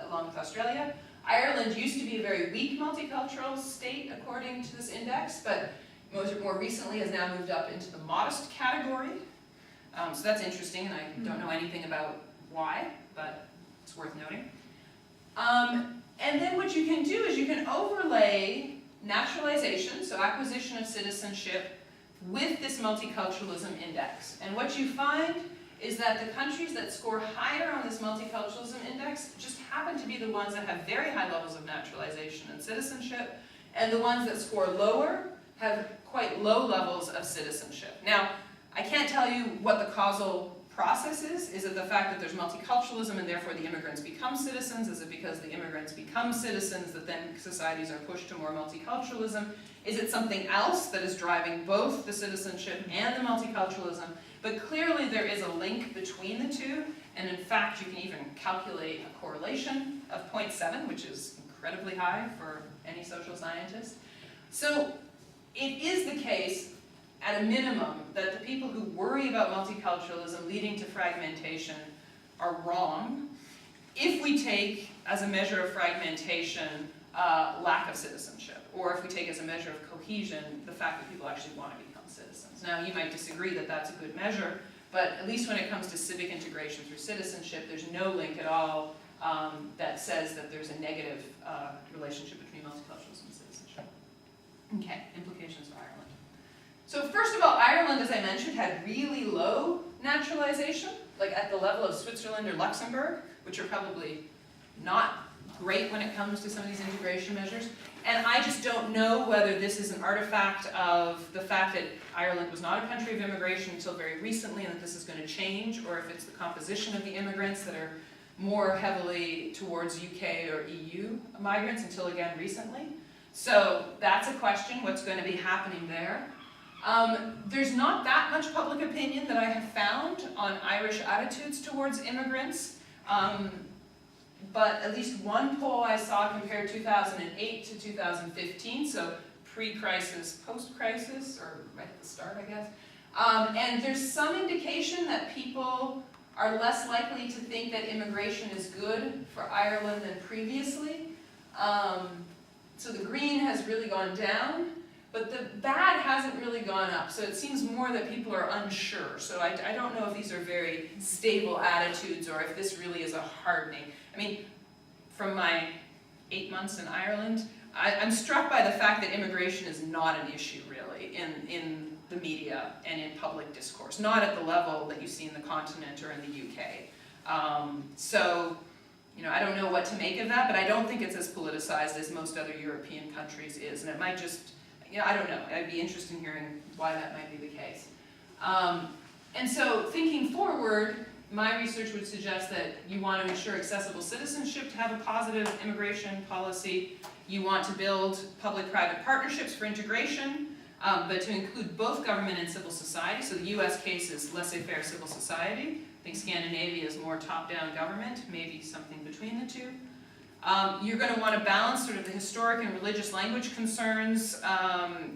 along with Australia. Ireland used to be a very weak multicultural state according to this index, but more recently has now moved up into the modest category. So that's interesting, and I don't know anything about why, but it's worth noting. And then what you can do is you can overlay naturalization, so acquisition of citizenship, with this multiculturalism index. And what you find is that the countries that score higher on this multiculturalism index just happen to be the ones that have very high levels of naturalization and citizenship, and the ones that score lower have quite low levels of citizenship. Now, I can't tell you what the causal process is. Is it the fact that there's multiculturalism and therefore the immigrants become citizens? Is it because the immigrants become citizens that then societies are pushed to more multiculturalism? Is it something else that is driving both the citizenship and the multiculturalism? But clearly there is a link between the two, and in fact you can even calculate a correlation of 0.7, which is incredibly high for any social scientist. So it is the case, at a minimum, that the people who worry about multiculturalism leading to fragmentation are wrong if we take as a measure of fragmentation lack of citizenship, or if we take as a measure of cohesion the fact that people actually want to become citizens. Now, you might disagree that that's a good measure, but at least when it comes to civic integration through citizenship, there's no link at all that says that there's a negative relationship between multiculturalism and citizenship. Okay, implications for Ireland. So first of all, Ireland, as I mentioned, had really low naturalization, like at the level of Switzerland or Luxembourg, which are probably not great when it comes to some of these integration measures. And I just don't know whether this is an artifact of the fact that Ireland was not a country of immigration until very recently and that this is going to change, or if it's the composition of the immigrants that are more heavily towards UK or EU migrants until again recently. So that's a question, what's going to be happening there. There's not that much public opinion that I have found on Irish attitudes towards immigrants. But at least one poll I saw compared 2008 to 2015, so pre-crisis, post-crisis, or right at the start, I guess. And there's some indication that people are less likely to think that immigration is good for Ireland than previously. So the green has really gone down, but the bad hasn't really gone up. So it seems more that people are unsure. So I don't know if these are very stable attitudes or if this really is a hardening. I mean, from my 8 months in Ireland, I'm struck by the fact that immigration is not an issue really in the media and in public discourse, not at the level that you see in the continent or in the UK. So, you know, I don't know what to make of that, but I don't think it's as politicized as most other European countries is, and it might just, you know, I don't know. I'd be interested in hearing why that might be the case. And so, thinking forward, my research would suggest that you want to ensure accessible citizenship to have a positive immigration policy. You want to build public-private partnerships for integration, but to include both government and civil society. So the US case is laissez-faire civil society. I think Scandinavia is more top-down government, maybe something between the two. You're going to want to balance sort of the historic and religious language concerns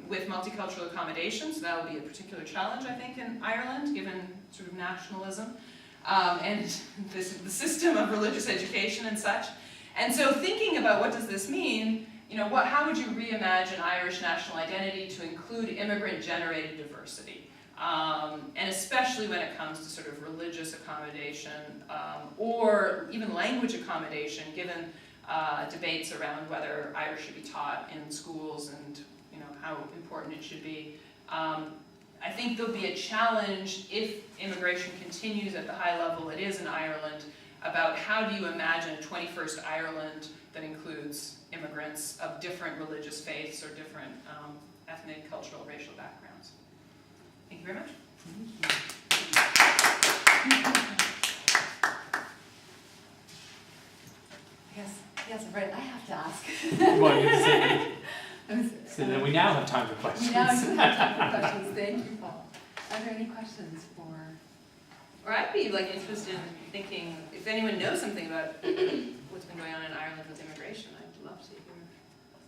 with multicultural accommodations. That will be a particular challenge, I think, in Ireland, given sort of nationalism. And the system of religious education and such. And so thinking about what does this mean, you know, how would you reimagine Irish national identity to include immigrant-generated diversity? And especially when it comes to sort of religious accommodation or even language accommodation, given debates around whether Irish should be taught in schools and, you know, how important it should be. I think there'll be a challenge if immigration continues at the high level it is in Ireland about how do you imagine a 21st Ireland that includes immigrants of different religious faiths or different ethnic, cultural, racial backgrounds. Thank you very much. Yes, right, I have to ask. Well, you say, so then we now have time for questions. We now have time for questions. Thank you, Paul. Are there any questions for? Or I'd be like interested in thinking, if anyone knows something about what's been going on in Ireland with immigration, I'd love to hear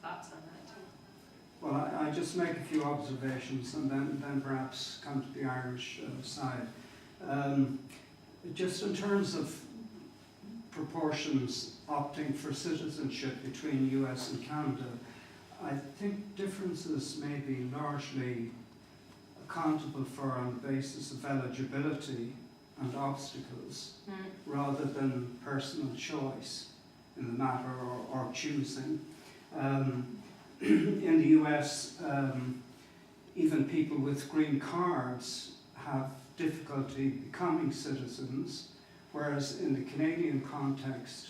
thoughts on that too. Well, I just make a few observations and then perhaps come to the Irish side. Just in terms of proportions opting for citizenship between the US and Canada, I think differences may be largely accountable for on the basis of eligibility and obstacles rather than personal choice in the matter or choosing. In the US, even people with green cards have difficulty becoming citizens, whereas in the Canadian context,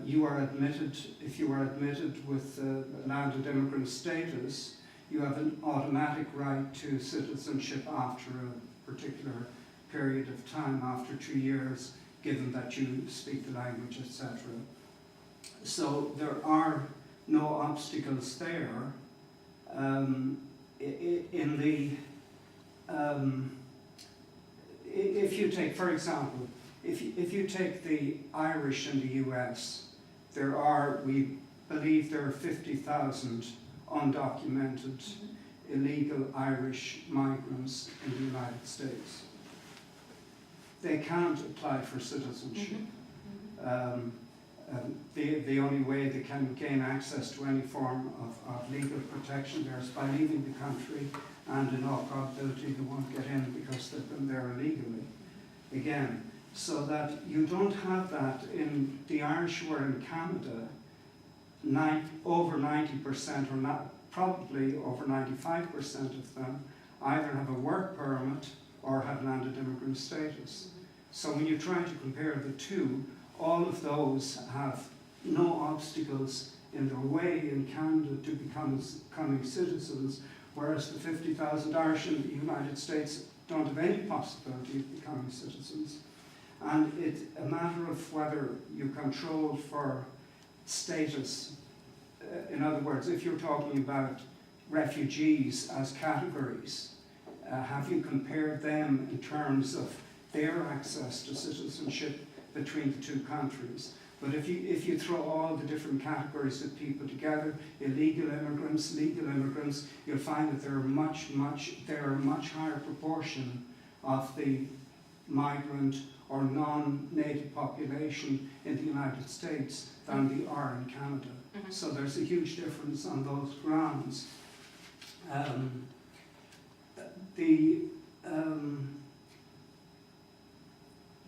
you are admitted, if you are admitted with landed immigrant status, you have an automatic right to citizenship after a particular period of time, after 2 years, given that you speak the language, etc. So there are no obstacles there. If you take, for example, if you take the Irish in the US, we believe there are 50,000 undocumented illegal Irish migrants in the United States. They can't apply for citizenship. The only way they can gain access to any form of legal protection there is by leaving the country and in all probability they won't get in because they've been there illegally. Again, so that you don't have that in the Irish who are in Canada, over 90% or not, probably over 95% of them either have a work permit or have landed immigrant status. So when you try to compare the two, all of those have no obstacles in their way in Canada to becoming citizens, whereas the 50,000 Irish in the United States don't have any possibility of becoming citizens. And it's a matter of whether you control for status. In other words, if you're talking about refugees as categories, have you compared them in terms of their access to citizenship between the two countries? But if you throw all the different categories of people together, illegal immigrants, legal immigrants, you'll find that there are a much higher proportion of the migrant or non-native population in the United States than there are in Canada. Mhm. So there's a huge difference on those grounds.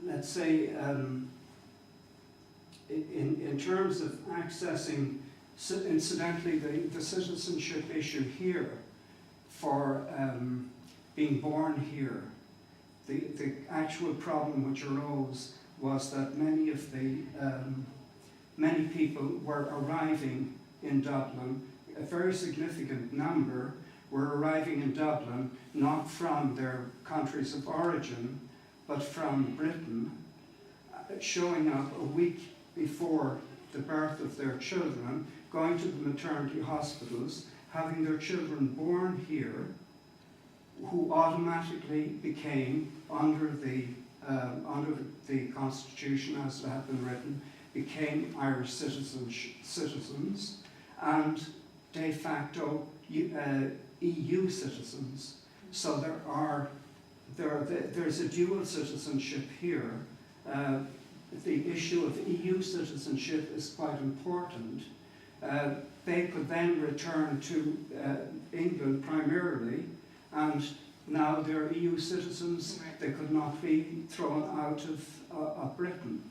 Let's say, in terms of accessing, incidentally, the citizenship issue here for being born here, the actual problem which arose was that many people were arriving in Dublin, a very significant number were arriving in Dublin not from their countries of origin, but from Britain, showing up a week before the birth of their children, going to the maternity hospitals, having their children born here, who automatically became, under the Constitution as it had been written, became Irish citizens and de facto EU citizens. So there's a dual citizenship here. The issue of EU citizenship is quite important. They could then return to England primarily, and now they're EU citizens. Right. They could not be thrown out of Britain.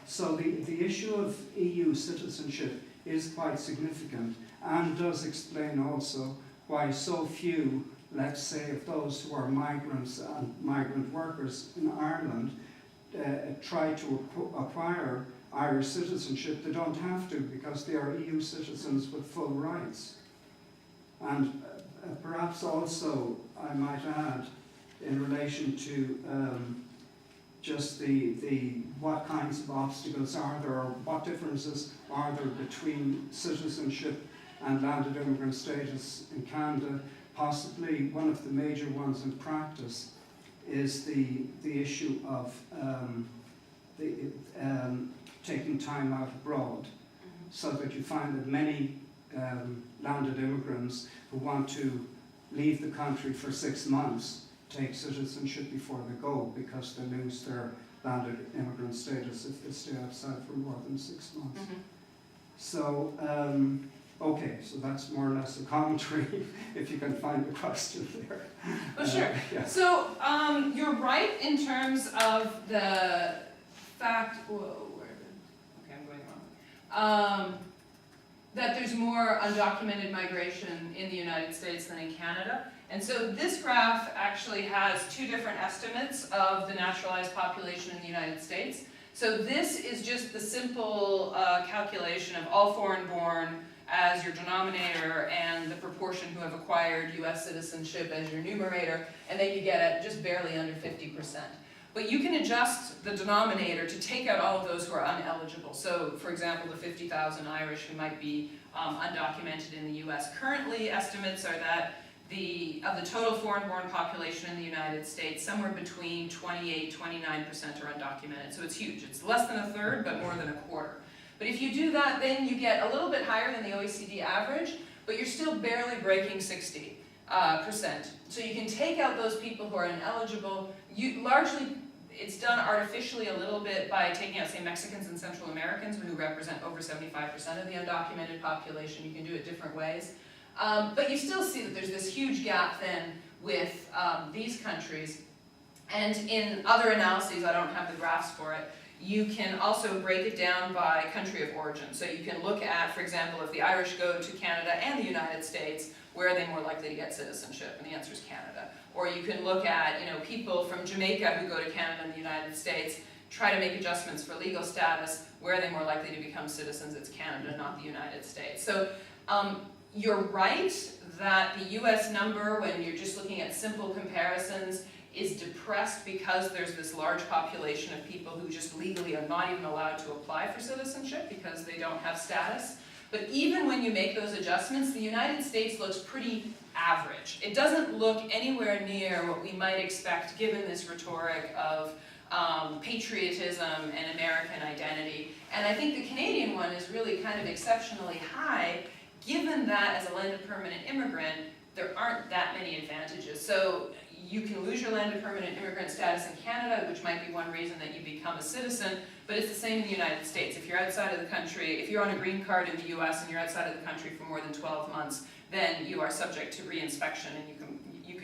So the issue of EU citizenship is quite significant, and does explain also why so few, let's say, of those who are migrants and migrant workers in Ireland try to acquire Irish citizenship. They don't have to, because they are EU citizens with full rights. And perhaps also, I might add, in relation to just the what kinds of obstacles are there, or what differences are there between citizenship and landed immigrant status in Canada. Possibly one of the major ones in practice is the issue of taking time out abroad, so that you find that many landed immigrants who want to leave the country for 6 months take citizenship before they go, because they lose their landed immigrant status if they stay outside for more than 6 months. Mhm. So, okay, so that's more or less a commentary, if you can find the question there. Oh, sure. Yeah. So, you're right in terms of the fact, okay, I'm going wrong. That there's more undocumented migration in the United States than in Canada. And so this graph actually has two different estimates of the naturalized population in the United States. So this is just the simple calculation of all foreign-born as your denominator and the proportion who have acquired US citizenship as your numerator, and then you get at just barely under 50%. But you can adjust the denominator to take out all of those who are uneligible. So, for example, the 50,000 Irish who might be undocumented in the US. Currently, estimates are that of the total foreign-born population in the United States, somewhere between 28–29% are undocumented. So it's huge. It's less than a third, but more than a quarter. But if you do that, then you get a little bit higher than the OECD average, but you're still barely breaking 60%. So you can take out those people who are ineligible. Largely, it's done artificially a little bit by taking out, say, Mexicans and Central Americans, who represent over 75% of the undocumented population. You can do it different ways. But you still see that there's this huge gap then with these countries. And in other analyses, I don't have the graphs for it, you can also break it down by country of origin. So you can look at, for example, if the Irish go to Canada and the United States, where are they more likely to get citizenship? And the answer is Canada. Or you can look at, people from Jamaica who go to Canada and the United States, try to make adjustments for legal status. Where are they more likely to become citizens? It's Canada, not the United States. So you're right that the US number, when you're just looking at simple comparisons, is depressed because there's this large population of people who just legally are not even allowed to apply for citizenship because they don't have status. But even when you make those adjustments, the United States looks pretty average. It doesn't look anywhere near what we might expect given this rhetoric of patriotism and American identity. And I think the Canadian one is really kind of exceptionally high, given that as a landed permanent immigrant, there aren't that many advantages. So you can lose your landed permanent immigrant status in Canada, which might be one reason that you become a citizen, but it's the same in the United States. If you're outside of the country, if you're on a green card in the US and you're outside of the country for more than 12 months, then you are subject to reinspection and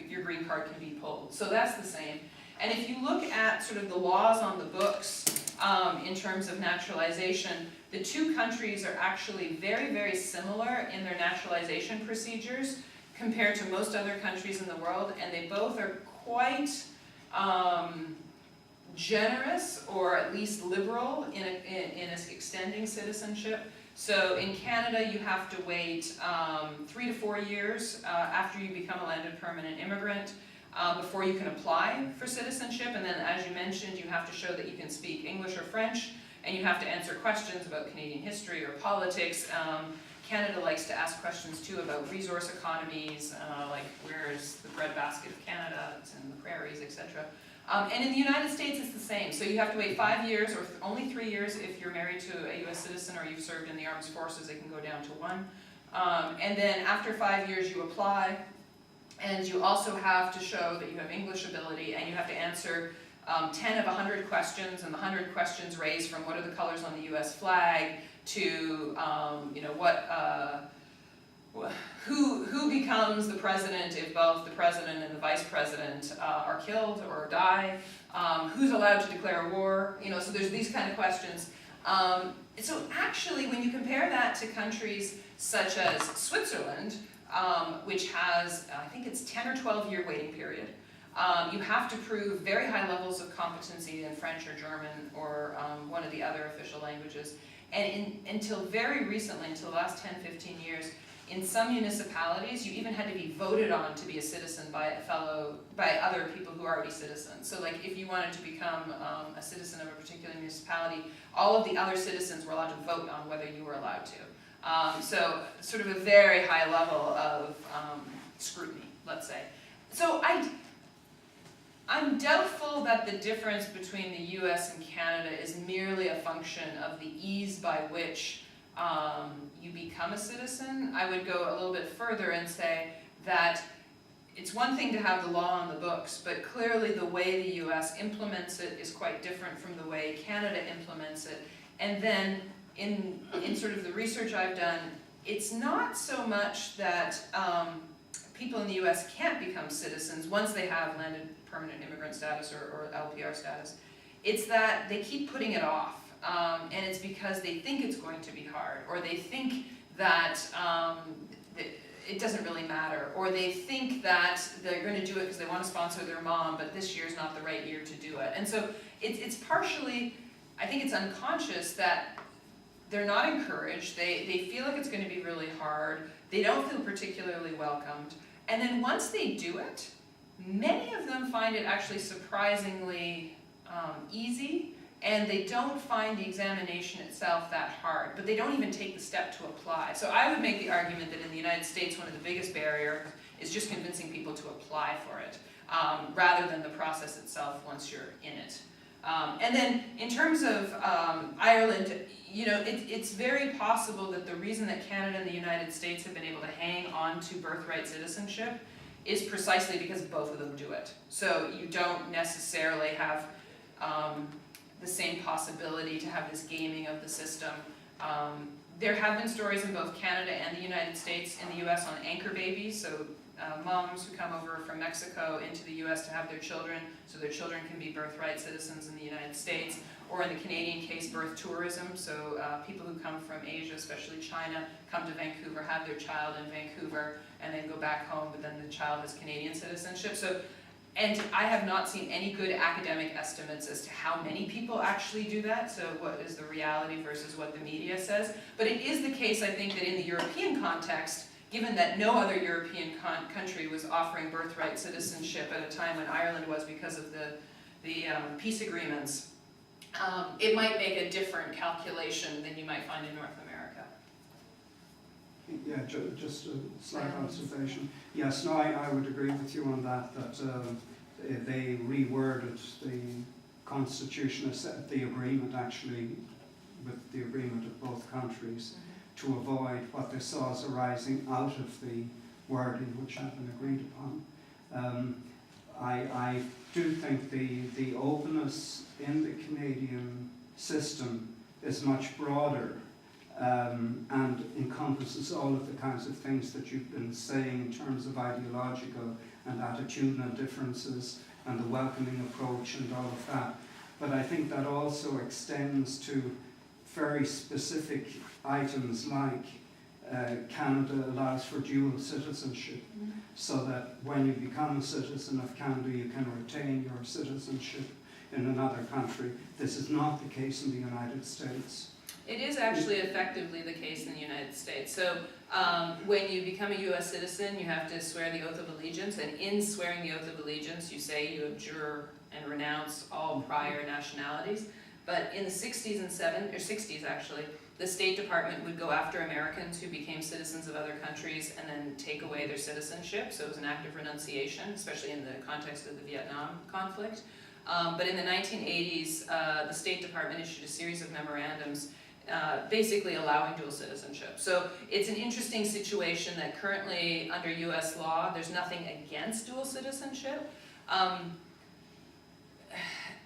your green card can be pulled. So that's the same. And if you look at sort of the laws on the books in terms of naturalization, the two countries are actually very, very similar in their naturalization procedures compared to most other countries in the world, and they both are quite generous, or at least liberal, in extending citizenship. So in Canada, you have to wait 3 to 4 years after you become a landed permanent immigrant before you can apply for citizenship, and then as you mentioned, you have to show that you can speak English or French, and you have to answer questions about Canadian history or politics. Canada likes to ask questions too about resource economies, like where is the breadbasket of Canada, it's in the prairies, etc. And in the United States it's the same. So you have to wait 5 years, or only 3 years if you're married to a US citizen or you've served in the armed forces, it can go down to 1. And then after 5 years you apply, and you also have to show that you have English ability, and you have to answer 10 of 100 questions, and the 100 questions range from what are the colors on the US flag, to who becomes the president if both the president and the vice president are killed or die, who's allowed to declare war, so there's these kind of questions. So actually, when you compare that to countries such as Switzerland, which has, I think it's 10 or 12 year waiting period, you have to prove very high levels of competency in French or German or one of the other official languages. And until very recently, until the last 10, 15 years, in some municipalities, you even had to be voted on to be a citizen by other people who are already citizens. So like if you wanted to become a citizen of a particular municipality, all of the other citizens were allowed to vote on whether you were allowed to. So sort of a very high level of scrutiny, let's say. So I'm doubtful that the difference between the US and Canada is merely a function of the ease by which you become a citizen. I would go a little bit further and say that it's one thing to have the law on the books, but clearly the way the US implements it is quite different from the way Canada implements it. And then in sort of the research I've done, it's not so much that people in the US can't become citizens once they have landed permanent immigrant status or LPR status. It's that they keep putting it off, and it's because they think it's going to be hard, or they think that it doesn't really matter, or they think that they're going to do it because they want to sponsor their mom, but this year's not the right year to do it. And so it's partially, I think it's unconscious that they're not encouraged, they feel like it's going to be really hard, they don't feel particularly welcomed, and then once they do it, many of them find it actually surprisingly easy, and they don't find the examination itself that hard, but they don't even take the step to apply. So I would make the argument that in the United States, one of the biggest barriers is just convincing people to apply for it, rather than the process itself once you're in it. And then in terms of Ireland, it's very possible that the reason that Canada and the United States have been able to hang on to birthright citizenship is precisely because both of them do it. So you don't necessarily have the same possibility to have this gaming of the system There have been stories in both Canada and the United States. In the US on anchor babies, so moms who come over from Mexico into the US to have their children, so their children can be birthright citizens in the United States, or in the Canadian case, birth tourism, so people who come from Asia, especially China, come to Vancouver, have their child in Vancouver, and then go back home, but then the child has Canadian citizenship. So, and I have not seen any good academic estimates as to how many people actually do that, so what is the reality versus what the media says. But it is the case, I think, that in the European context, given that no other European country was offering birthright citizenship at a time when Ireland was because of the peace agreements, it might make a different calculation than you might find in North America. Yeah, just a slight observation. Yes, no, I would agree with you on that, they reworded the Constitution, the agreement actually, with the agreement of both countries, to avoid what they saw as arising out of the wording which had been agreed upon. I do think the openness in the Canadian system is much broader and encompasses all of the kinds of things that you've been saying in terms of ideological and attitudinal differences and the welcoming approach and all of that. But I think that also extends to very specific items like Canada allows for dual citizenship, so that when you become a citizen of Canada, you can retain your citizenship in another country. This is not the case in the United States. It is actually effectively the case in the United States. So when you become a US citizen, you have to swear the oath of allegiance, and in swearing the oath of allegiance, you say you abjure and renounce all prior nationalities. But in the 60s and 60s actually, the State Department would go after Americans who became citizens of other countries and then take away their citizenship. So it was an act of renunciation, especially in the context of the Vietnam conflict. But in the 1980s, the State Department issued a series of memorandums basically allowing dual citizenship. So it's an interesting situation that currently under US law, there's nothing against dual citizenship.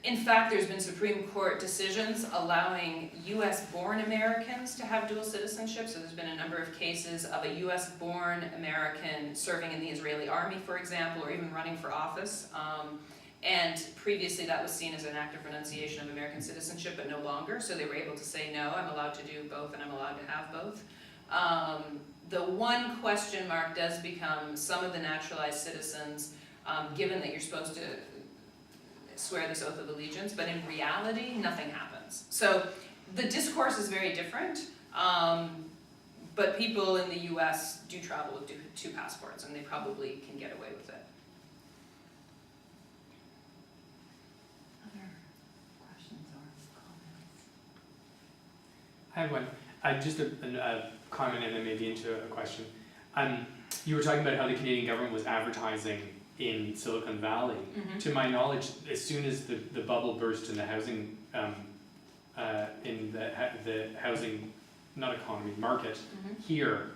In fact, there's been Supreme Court decisions allowing US-born Americans to have dual citizenship. So there's been a number of cases of a US-born American serving in the Israeli army, for example, or even running for office. And previously that was seen as an act of renunciation of American citizenship, but no longer. So they were able to say, no, I'm allowed to do both and I'm allowed to have both. The one question mark does become some of the naturalized citizens, given that you're supposed to swear this oath of allegiance, but in reality, nothing happens. So the discourse is very different, but people in the US do travel with two passports, and they probably can get away with it. Other questions or comments? I have one. Just a comment and then maybe into a question. You were talking about how the Canadian government was advertising in Silicon Valley. To my knowledge, as soon as the bubble burst in the housing, in the housing, not economy, market here,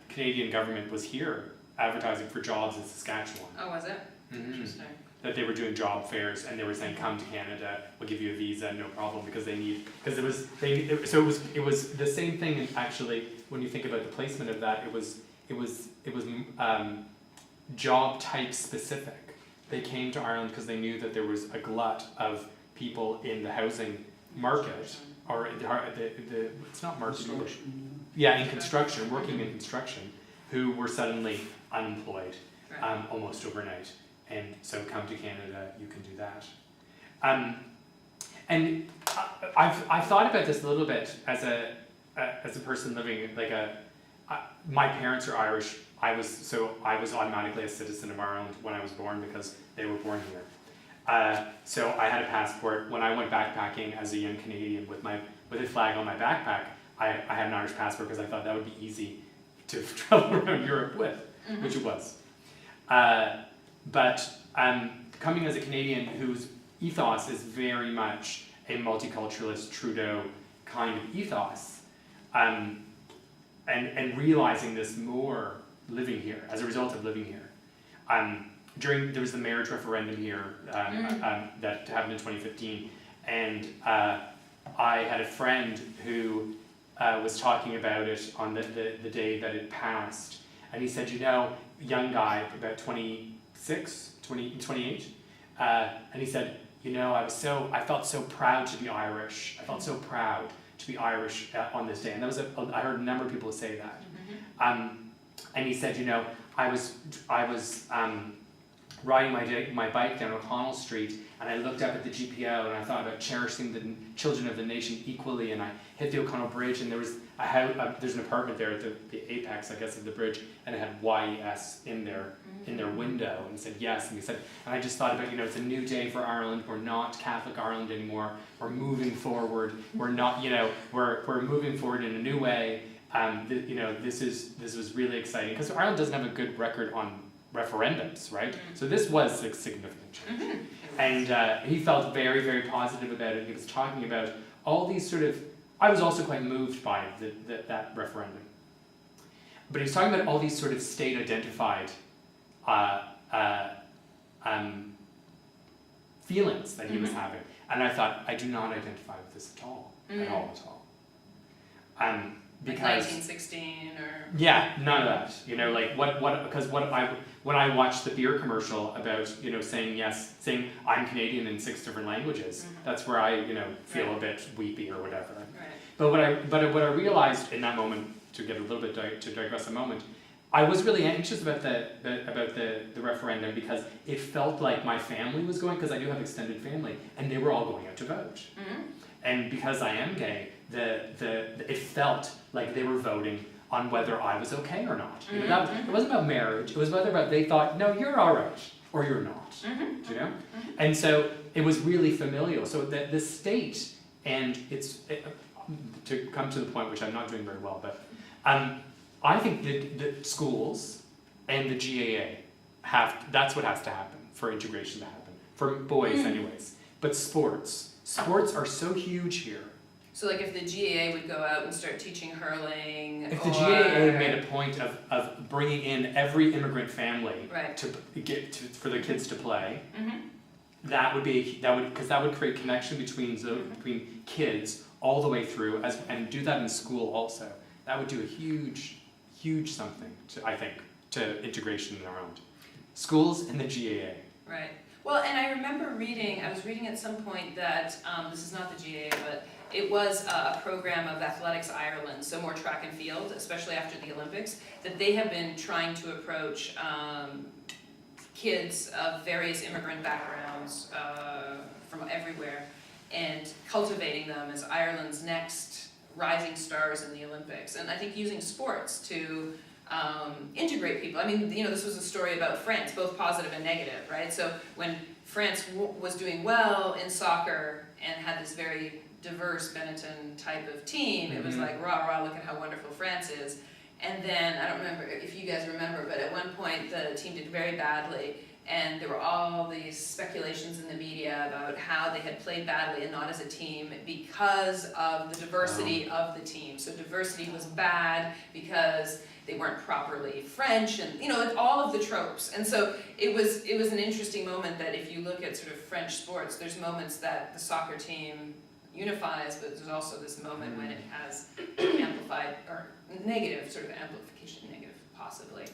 Canadian government was here advertising for jobs in Saskatchewan. Oh, was it? Interesting. That they were doing job fairs and they were saying, come to Canada, we'll give you a visa, no problem, because it was the same thing. And actually, when you think about the placement of that, it was job type specific. They came to Ireland because they knew that there was a glut of people in the housing market, or it's not market, in construction, working in construction, who were suddenly unemployed almost overnight. And so come to Canada, you can do that. And I've thought about this a little bit as a person living my parents are Irish. I was automatically a citizen of Ireland when I was born because they were born here. So I had a passport. When I went backpacking as a young Canadian with a flag on my backpack, I had an Irish passport because I thought that would be easy to travel around Europe with, which it was. But coming as a Canadian whose ethos is very much a multiculturalist Trudeau kind of ethos, and realizing this more living here, as a result of living here. There was the marriage referendum here that happened in 2015, and I had a friend who was talking about it on the day that it passed. And he said, young guy, about 28, and he said, I felt so proud to be Irish. I felt so proud to be Irish on this day. And that was I heard a number of people say that. And he said, I was riding my bike down O'Connell Street, and I looked up at the GPO, and I thought about cherishing the children of the nation equally, and I hit the O'Connell Bridge, and there was there's an apartment there at the apex, I guess, of the bridge, and it had YES in their window, and it said yes, and he said, and I just thought about, it's a new day for Ireland. We're not Catholic Ireland anymore. We're moving forward. We're not, we're moving forward in a new way. This was really exciting because Ireland doesn't have a good record on referendums, right? So this was a significant change. And he felt very, very positive about it. He was talking about all these I was also quite moved by that referendum. But he was talking about all these sort of state-identified feelings that he was having. And I thought, I do not identify with this at all. Because, like 1916 or... Yeah, none of that. Because when I watched the beer commercial about, saying I'm Canadian in 6 different languages, that's where I, feel a bit weepy or whatever. Right. But what I realized in that moment, to get a little bit to digress a moment, I was really anxious about the referendum because it felt like my family was going, because I do have extended family, and they were all going out to vote. And because I am gay, it felt like they were voting on whether I was okay or not. It wasn't about marriage. It was whether they thought, no, you're all right, or you're not. And so it was really familial. So the state, and to come to the point, which I'm not doing very well, but I think the schools and the GAA that's what has to happen for integration to happen, for boys anyways. But sports are so huge here. So like if the GAA would go out and start teaching hurling, if the GAA made a point of bringing in every immigrant family for their kids to play, that would create connection between kids all the way through, and do that in school also. That would do a huge something to integration in Ireland. Schools and the GAA. Right. Well, and I remember I was reading at some point that, this is not the GAA, but it was a program of Athletics Ireland, so more track and field, especially after the Olympics, that they have been trying to approach kids of various immigrant backgrounds from everywhere and cultivating them as Ireland's next rising stars in the Olympics. And I think using sports to integrate people. I mean, this was a story about France, both positive and negative, right? So when France was doing well in soccer and had this very diverse Benetton type of team, it was like, rah, rah, look at how wonderful France is. And then, I don't remember if you guys remember, but at one point the team did very badly, and there were all these speculations in the media about how they had played badly and not as a team because of the diversity of the team. So diversity was bad because they weren't properly French, and all of the tropes. And so it was an interesting moment that if you look at sort of French sports, there's moments that the soccer team unifies, but there's also this moment when it has amplified, or negative sort of amplification, negative possibly,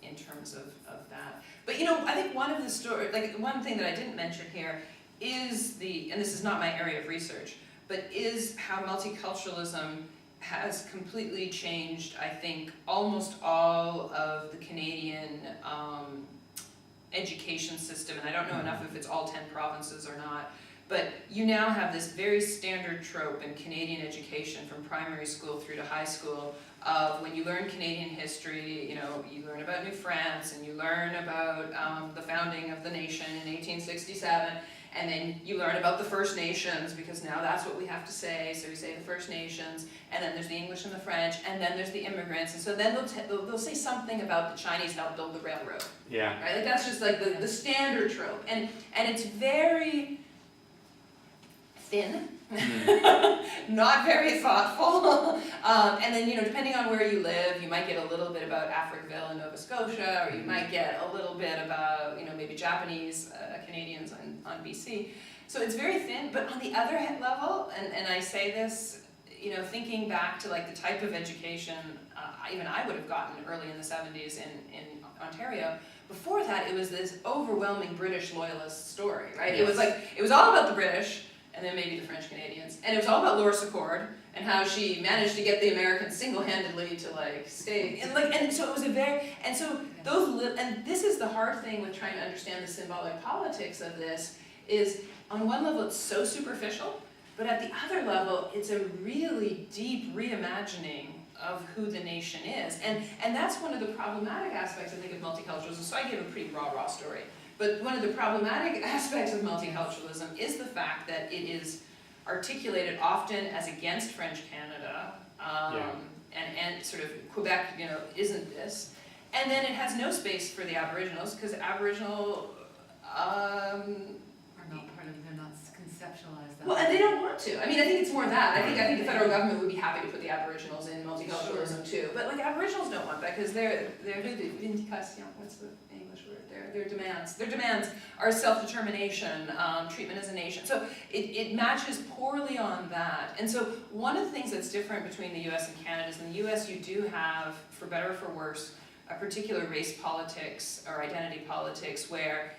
in terms of that. But I think one of the stories, like one thing that I didn't mention here is and this is not my area of research, but is how multiculturalism has completely changed, I think, almost all of the Canadian education system, and I don't know enough if it's all 10 provinces or not, but you now have this very standard trope in Canadian education from primary school through to high school of when you learn Canadian history, you learn about New France and you learn about the founding of the nation in 1867, and then you learn about the First Nations because now that's what we have to say, so we say the First Nations, and then there's the English and the French, and then there's the immigrants, and so then they'll say something about the Chinese helped build the railroad. Yeah. Right? Like that's just like the standard trope, and it's very thin, not very thoughtful, and then depending on where you live, you might get a little bit about Africville in Nova Scotia, or you might get a little bit about maybe Japanese Canadians on BC. So it's very thin, but on the other level, and I say this, you know, thinking back to like the type of education even I would have gotten early in the 70s in Ontario, before that it was this overwhelming British loyalist story, right? Yes. It was like, it was all about the British, and then maybe the French Canadians, and it was all about Laura Secord, and how she managed to get the Americans single-handedly to like stay, and so it was a very, and so those, and this is the hard thing with trying to understand the symbolic politics of this, is on one level it's so superficial, but at the other level it's a really deep reimagining of who the nation is, and that's one of the problematic aspects I think of multiculturalism. So I gave a pretty raw story, but one of the problematic aspects of multiculturalism is the fact that it is articulated often as against French Canada, and sort of Quebec, you know, isn't this, and then it has no space for the Aboriginals, because Aboriginal Are not part of, they're not conceptualized that. well, and they don't want to. I mean, I think it's more that. I think the federal government would be happy to put the Aboriginals in multiculturalism too. But like Aboriginals don't want that because they're vindication. What's the English word? Their demands. Their demands are self-determination, treatment as a nation. So it matches poorly on that. And so one of the things that's different between the U.S. and Canada is in the U.S. you do have, for better or for worse, a particular race politics or identity politics where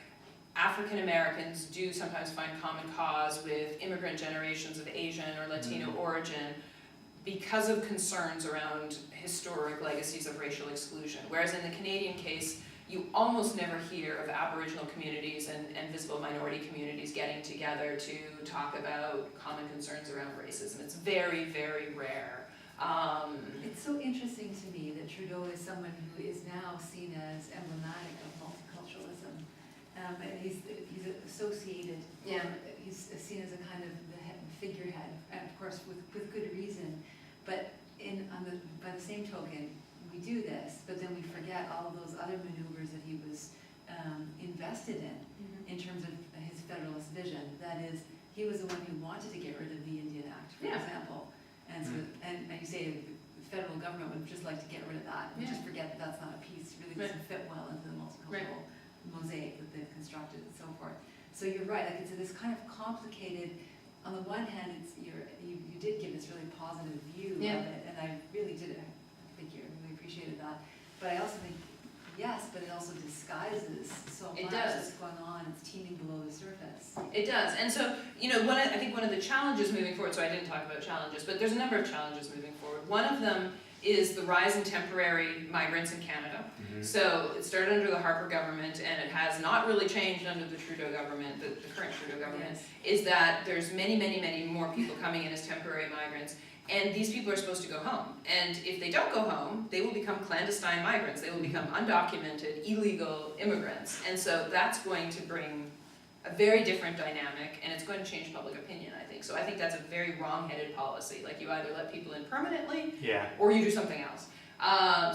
African Americans do sometimes find common cause with immigrant generations of Asian or Latino origin because of concerns around historic legacies of racial exclusion. Whereas in the Canadian case, you almost never hear of Aboriginal communities and visible minority communities getting together to talk about common concerns around racism. It's very, very rare. It's so interesting to me that Trudeau is someone who is now seen as emblematic of multiculturalism. And he's associated, he's seen as a kind of the figurehead, and of course with good reason. But by the same token, we do this, but then we forget all of those other maneuvers that he was invested in terms of his federalist vision. That is, he was the one who wanted to get rid of the Indian Act, for example. And so, and you say the federal government would just like to get rid of that and just forget that that's not a piece, really doesn't fit well into the multicultural mosaic that they've constructed and so forth. So you're right, like it's this kind of complicated, on the one hand, you did give this really positive view of it, and I really did, I think you really appreciated that. But I also think, yes, but it also disguises so much that's going on, it's teeming below the surface. It does, and so, you know, I think one of the challenges moving forward, so I didn't talk about challenges, but there's a number of challenges moving forward. One of them is the rise in temporary migrants in Canada. So it started under the Harper government, and it has not really changed under the Trudeau government, the current Trudeau government, is that there's many more people coming in as temporary migrants, and these people are supposed to go home. And if they don't go home, they will become clandestine migrants. They will become undocumented, illegal immigrants. And so that's going to bring a very different dynamic, and it's going to change public opinion, I think. So I think that's a very wrong-headed policy. Like, you either let people in permanently, or you do something else.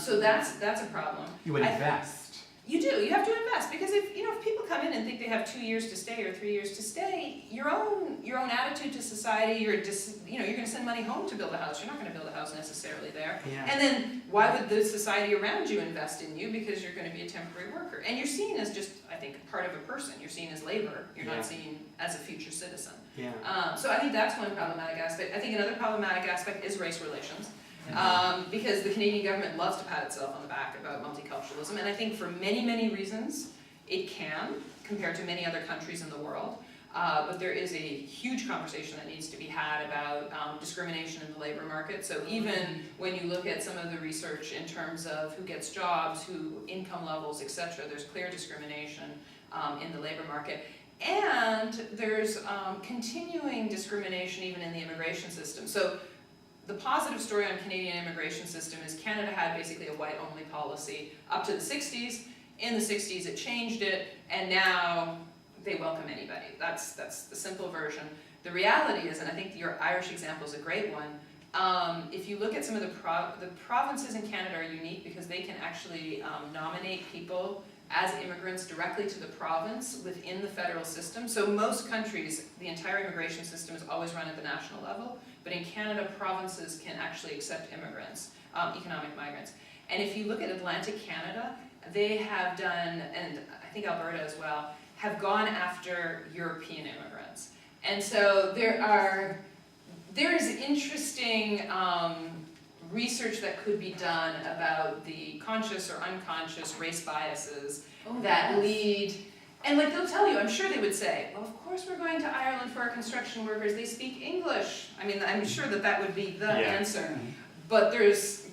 So that's a problem. You would invest. You do. You have to invest, because if people come in and think they have 2 years to stay or 3 years to stay, your own attitude to society, you're going to send money home to build a house. You're not going to build a house necessarily there. And then why would the society around you invest in you? Because you're going to be a temporary worker, and you're seen as just, I think, part of a person. You're seen as labor. You're not seen as a future citizen. So I think that's one problematic aspect. I think another problematic aspect is race relations. Because the Canadian government loves to pat itself on the back about multiculturalism, and I think for many reasons it can, compared to many other countries in the world, but there is a huge conversation that needs to be had about discrimination in the labor market. So even when you look at some of the research in terms of who gets jobs, who income levels, etc., there's clear discrimination in the labor market. And there's continuing discrimination even in the immigration system. So the positive story on Canadian immigration system is Canada had basically a white-only policy up to the 60s. In the 60s, it changed it, and now they welcome anybody. That's the simple version. The reality is, and I think your Irish example is a great one, if you look at some of the provinces in Canada are unique because they can actually nominate people as immigrants directly to the province within the federal system. So most countries, the entire immigration system is always run at the national level, but in Canada, provinces can actually accept immigrants, economic migrants. And if you look at Atlantic Canada, they have done, and I think Alberta as well, have gone after European immigrants. And so there there is interesting research that could be done about the conscious or unconscious race biases that yes. lead, and like they'll tell you, I'm sure they would say, well, of course we're going to Ireland for our construction workers, they speak English. I mean, I'm sure that that would be the answer, but there's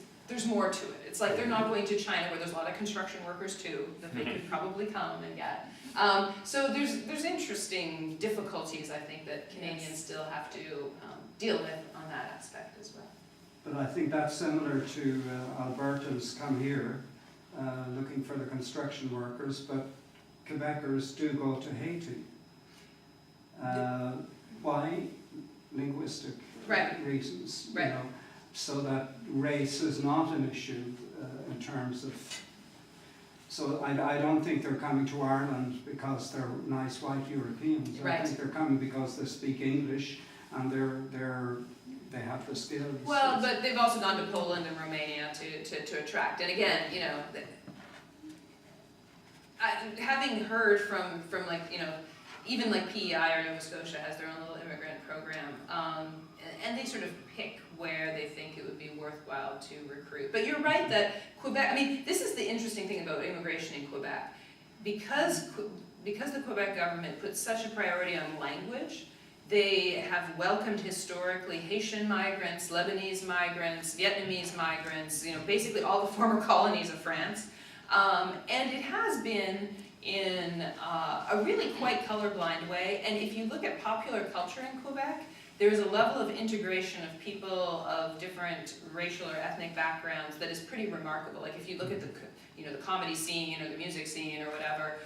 more to it. It's like they're not going to China where there's a lot of construction workers too, that they could probably come and get. So there's interesting difficulties, I think, that Canadians still have to deal with on that aspect as well. But I think that's similar to Albertans come here looking for the construction workers, but Quebecers do go to Haiti. Why? Linguistic reasons. Right. You know, so that race is not an issue in terms of. So I don't think they're coming to Ireland because they're nice white Europeans. I think they're coming because they speak English and they have the skills. Well, but they've also gone to Poland and Romania to attract. And again, you know, having heard from like, you know, even like PEI or Nova Scotia has their own little immigrant program, and they sort of pick where they think it would be worthwhile to recruit. But you're right that Quebec, I mean, this is the interesting thing about immigration in Quebec. Because the Quebec government put such a priority on language, they have welcomed historically Haitian migrants, Lebanese migrants, Vietnamese migrants, you know, basically all the former colonies of France. And it has been in a really quite colorblind way. And if you look at popular culture in Quebec, there is a level of integration of people of different racial or ethnic backgrounds that is pretty remarkable. Like if you look at the, you know, the comedy scene or the music scene or whatever,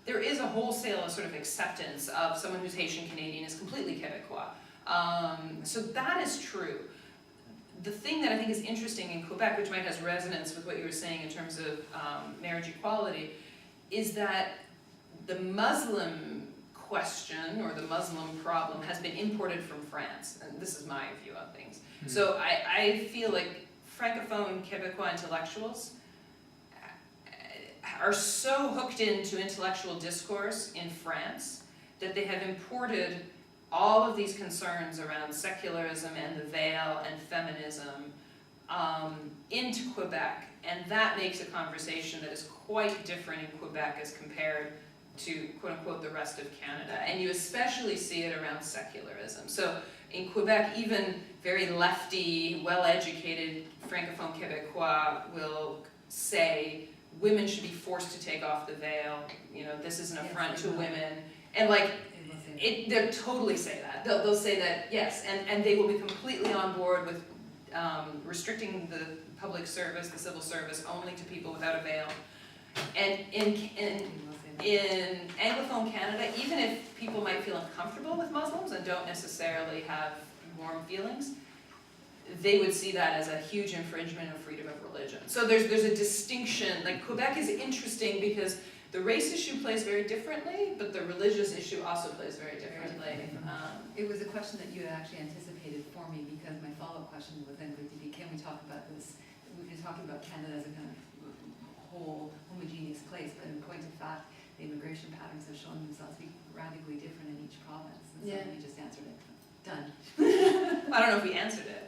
there is a wholesale sort of acceptance of someone who's Haitian Canadian is completely Quebecois. So that is true. The thing that I think is interesting in Quebec, which might have resonance with what you were saying in terms of marriage equality, is that the Muslim question or the Muslim problem has been imported from France, and this is my view on things. So I feel like Francophone Quebecois intellectuals are so hooked into intellectual discourse in France that they have imported all of these concerns around secularism and the veil and feminism into Quebec, and that makes a conversation that is quite different in Quebec as compared to quote-unquote the rest of Canada. And you especially see it around secularism. So in Quebec, even very lefty, well-educated Francophone Quebecois will say women should be forced to take off the veil, you know, this is an affront to women. And like, they'll totally say that. They'll say that, yes, and they will be completely on board with restricting the public service, the civil service, only to people without a veil. And in Anglophone Canada, even if people might feel uncomfortable with Muslims and don't necessarily have warm feelings, they would see that as a huge infringement of freedom of religion. So there's a distinction. Like Quebec is interesting because the race issue plays very differently, but the religious issue also plays very differently. It was a question that you had actually anticipated for me, because my follow-up question was then going to be, can we talk about this? We've been talking about Canada as a kind of whole homogeneous place, but in point of fact, the immigration patterns have shown themselves to be radically different in each province. And so you just answered it. Done. I don't know if we answered it.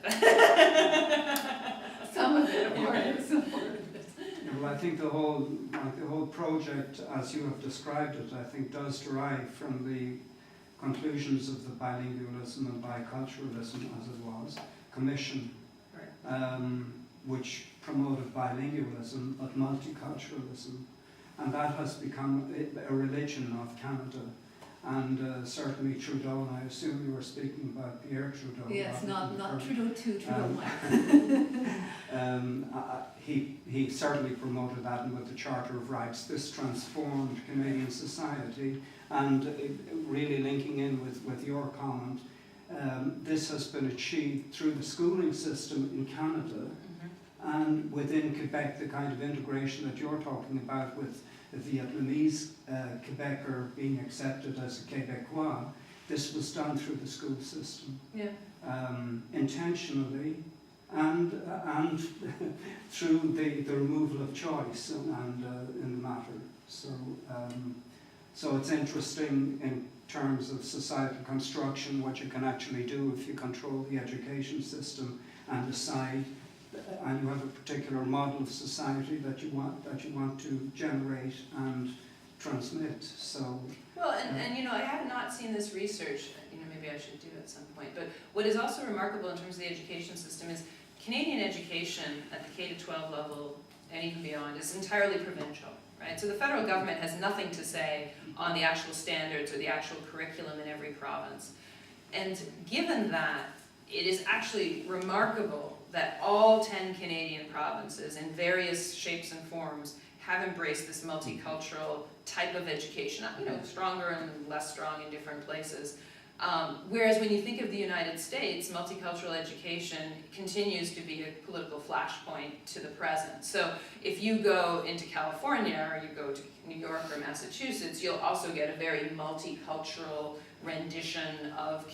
Some of it, of course. Yeah, well, I think the whole project, as you have described it, I think does derive from the conclusions of the bilingualism and biculturalism, as it was, commission, which promoted bilingualism but multiculturalism. And that has become a religion of Canada. And certainly Trudeau, and I assume you were speaking about Pierre Trudeau. Yes, not Trudeau 2, Trudeau 1. He certainly promoted that, and with the Charter of Rights, this transformed Canadian society. And really linking in with your comment, this has been achieved through the schooling system in Canada, and within Quebec, the kind of integration that you're talking about with the Vietnamese Quebecer being accepted as a Quebecois, this was done through the school system, intentionally, and through the removal of choice and in the matter. So it's interesting in terms of societal construction, what you can actually do if you control the education system and decide, and you have a particular model of society that you want to generate and transmit. So Well, and you know, I have not seen this research, you know, maybe I should do at some point, but what is also remarkable in terms of the education system is Canadian education at the K-12 level and even beyond is entirely provincial, right? So the federal government has nothing to say on the actual standards or the actual curriculum in every province. And given that, it is actually remarkable that all 10 Canadian provinces in various shapes and forms have embraced this multicultural type of education, you know, stronger and less strong in different places. Whereas when you think of the United States, multicultural education continues to be a political flashpoint to the present. So if you go into California or you go to New York or Massachusetts, you'll also get a very multicultural rendition of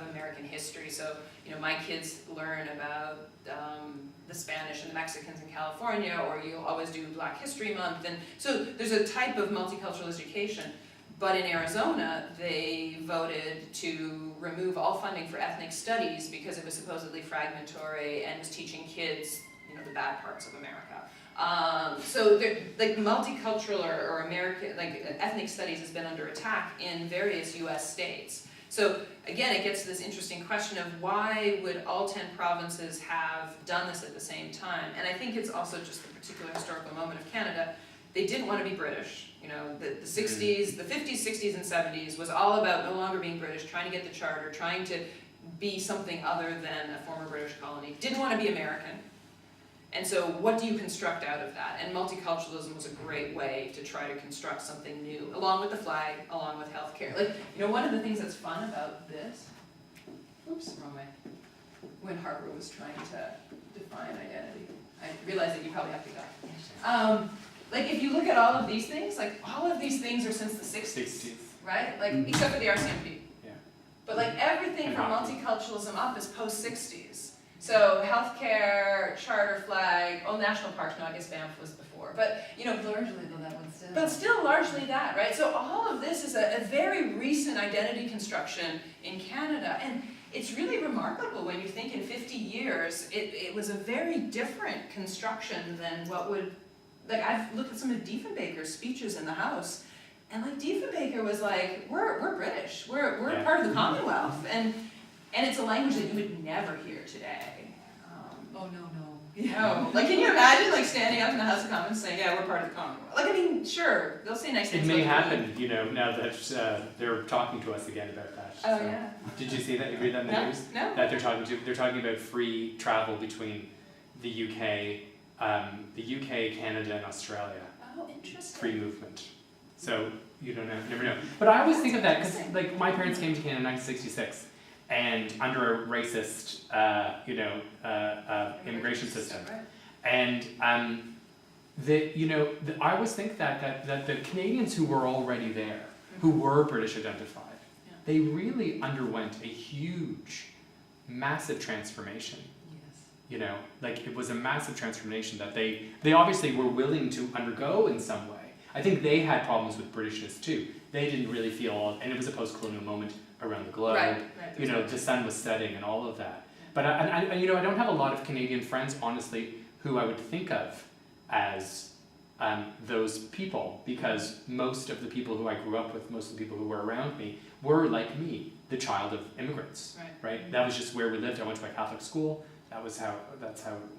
American history. So, you know, my kids learn about the Spanish and the Mexicans in California, or you'll always do Black History Month. And so there's a type of multicultural education. But in Arizona, they voted to remove all funding for ethnic studies because it was supposedly fragmentary and was teaching kids, you know, the bad parts of America. So like multicultural or American, like ethnic studies has been under attack in various US states. So again, it gets to this interesting question of why would all 10 provinces have done this at the same time? And I think it's also just the particular historical moment of Canada. They didn't want to be British. You know, the 60s, the 50s, 60s, and 70s was all about no longer being British, trying to get the charter, trying to be something other than a former British colony. Didn't want to be American. And so what do you construct out of that? And multiculturalism was a great way to try to construct something new, along with the flag, along with healthcare. Like, you know, one of the things that's fun about this, oops, wrong way, when Harper was trying to define identity, I realized that you probably have to go. Like, if you look at all of these things, like, all of these things are since the 60s, right? Like, except for the RCMP. Yeah. But, like, everything from multiculturalism up is post-60s. So, healthcare, charter flag, national parks, no, I guess Banff was before. But, you know, Largely though, that one still. but still largely that, right? So, all of this is a very recent identity construction in Canada. And it's really remarkable when you think in 50 years, it was a very different construction than what would. Like, I've looked at some of Diefenbaker's speeches in the House, and like Diefenbaker was like, we're British, we're part of the Commonwealth, and it's a language that you would never hear today. Oh, no. You know, like, can you imagine like standing up in the House of Commons saying, yeah, we're part of the Commonwealth? Like, I mean, sure, they'll say nice things. It may happen, you know, now that they're talking to us again about that. Oh, so. yeah. Did you see that? You read that in the news? No. That they're talking about free travel between the UK, Canada, and Australia. Oh, interesting. Free movement. So you don't know, never know. But I always think of that because, like, my parents came to Canada in 1966, and under a racist, immigration system, and I always think that the Canadians who were already there, who were British identified, they really underwent a huge, massive transformation. You know, like, it was a massive transformation that they obviously were willing to undergo in some way. I think they had problems with Britishness too. They didn't really feel, and it was a post-colonial moment around the globe. Right. You know, the sun was setting and all of that. But I don't have a lot of Canadian friends, honestly, who I would think of as those people, because most of the people who I grew up with, most of the people who were around me, were like me, the child of immigrants. Right? That was just where we lived. I went to a Catholic school. That's how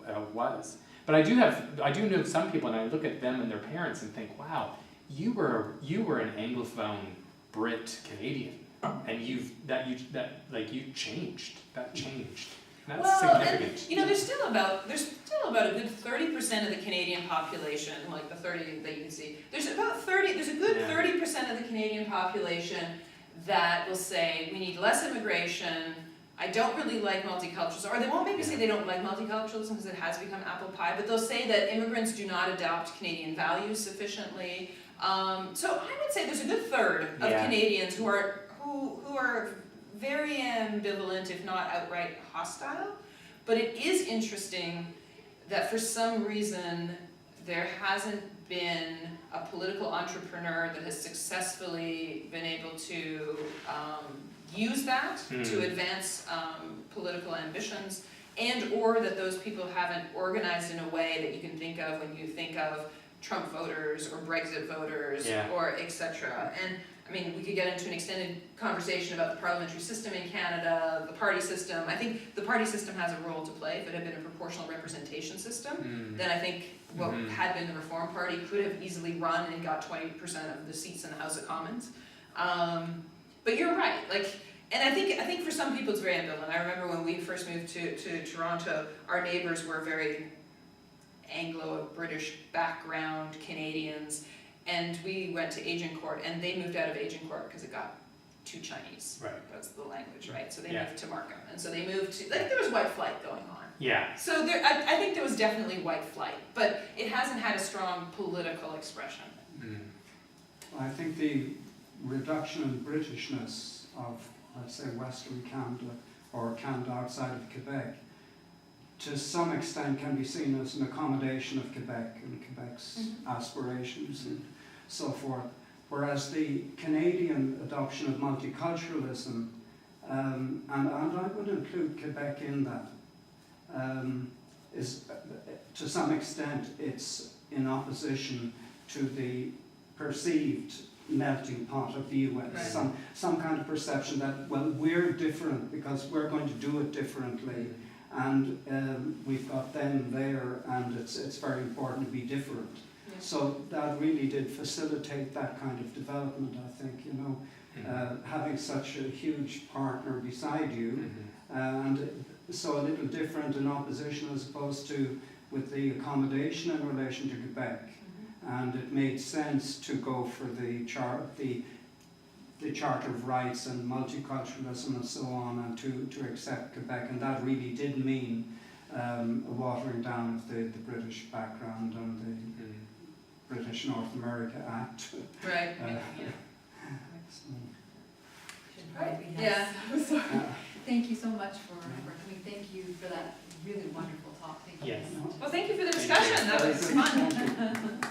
it was. But I do know some people, and I look at them and their parents and think, wow, you were an Anglophone Brit Canadian, and you changed. That changed. And that's significant. And, you know, there's still about a good 30% of the Canadian population, like the 30 that you can see. There's a good 30% of the Canadian population that will say we need less immigration. I don't really like multiculturalism, or they won't maybe say they don't like multiculturalism because it has become apple pie, but they'll say that immigrants do not adopt Canadian values sufficiently. So I would say there's a good third of Canadians who are very ambivalent, if not outright hostile. But it is interesting that for some reason there hasn't been a political entrepreneur that has successfully been able to use that to advance political ambitions, and or that those people haven't organized in a way that you can think of when you think of Trump voters or Brexit voters or etc. And I mean, we could get into an extended conversation about the parliamentary system in Canada, the party system. I think the party system has a role to play. If it had been a proportional representation system, then I think what had been the Reform Party could have easily run and got 20% of the seats in the House of Commons. But you're right, like, and I think for some people it's very ambivalent. I remember when we first moved to Toronto, our neighbors were very Anglo-British background Canadians, and we went to Agincourt, and they moved out of Agincourt because it got too Chinese. Right. That's the language, right? So they moved to Markham, and so they moved to, like, there was white flight going on. Yeah. So there, I think there was definitely white flight, but it hasn't had a strong political expression. I think the reduction in Britishness of, let's say, Western Canada or Canada outside of Quebec, to some extent can be seen as an accommodation of Quebec and Quebec's aspirations and so forth. Whereas the Canadian adoption of multiculturalism, and I would include Quebec in that, is to some extent it's in opposition to the perceived melting pot of the US. Right. Some kind of perception that, well, we're different because we're going to do it differently. And we've got them there, and it's very important to be different. Yeah. So that really did facilitate that kind of development, I think, you know, having such a huge partner beside you, and so a little different in opposition as opposed to with the accommodation in relation to Quebec. And it made sense to go for the Charter of Rights and multiculturalism and so on, and to accept Quebec, and that really did mean a watering down of the British background and the British North America Act. Right. Yeah. Thank you so much for coming. Thank you for that really wonderful talk. Thank you. Yes. So much. Well, thank you for the discussion. That was fun.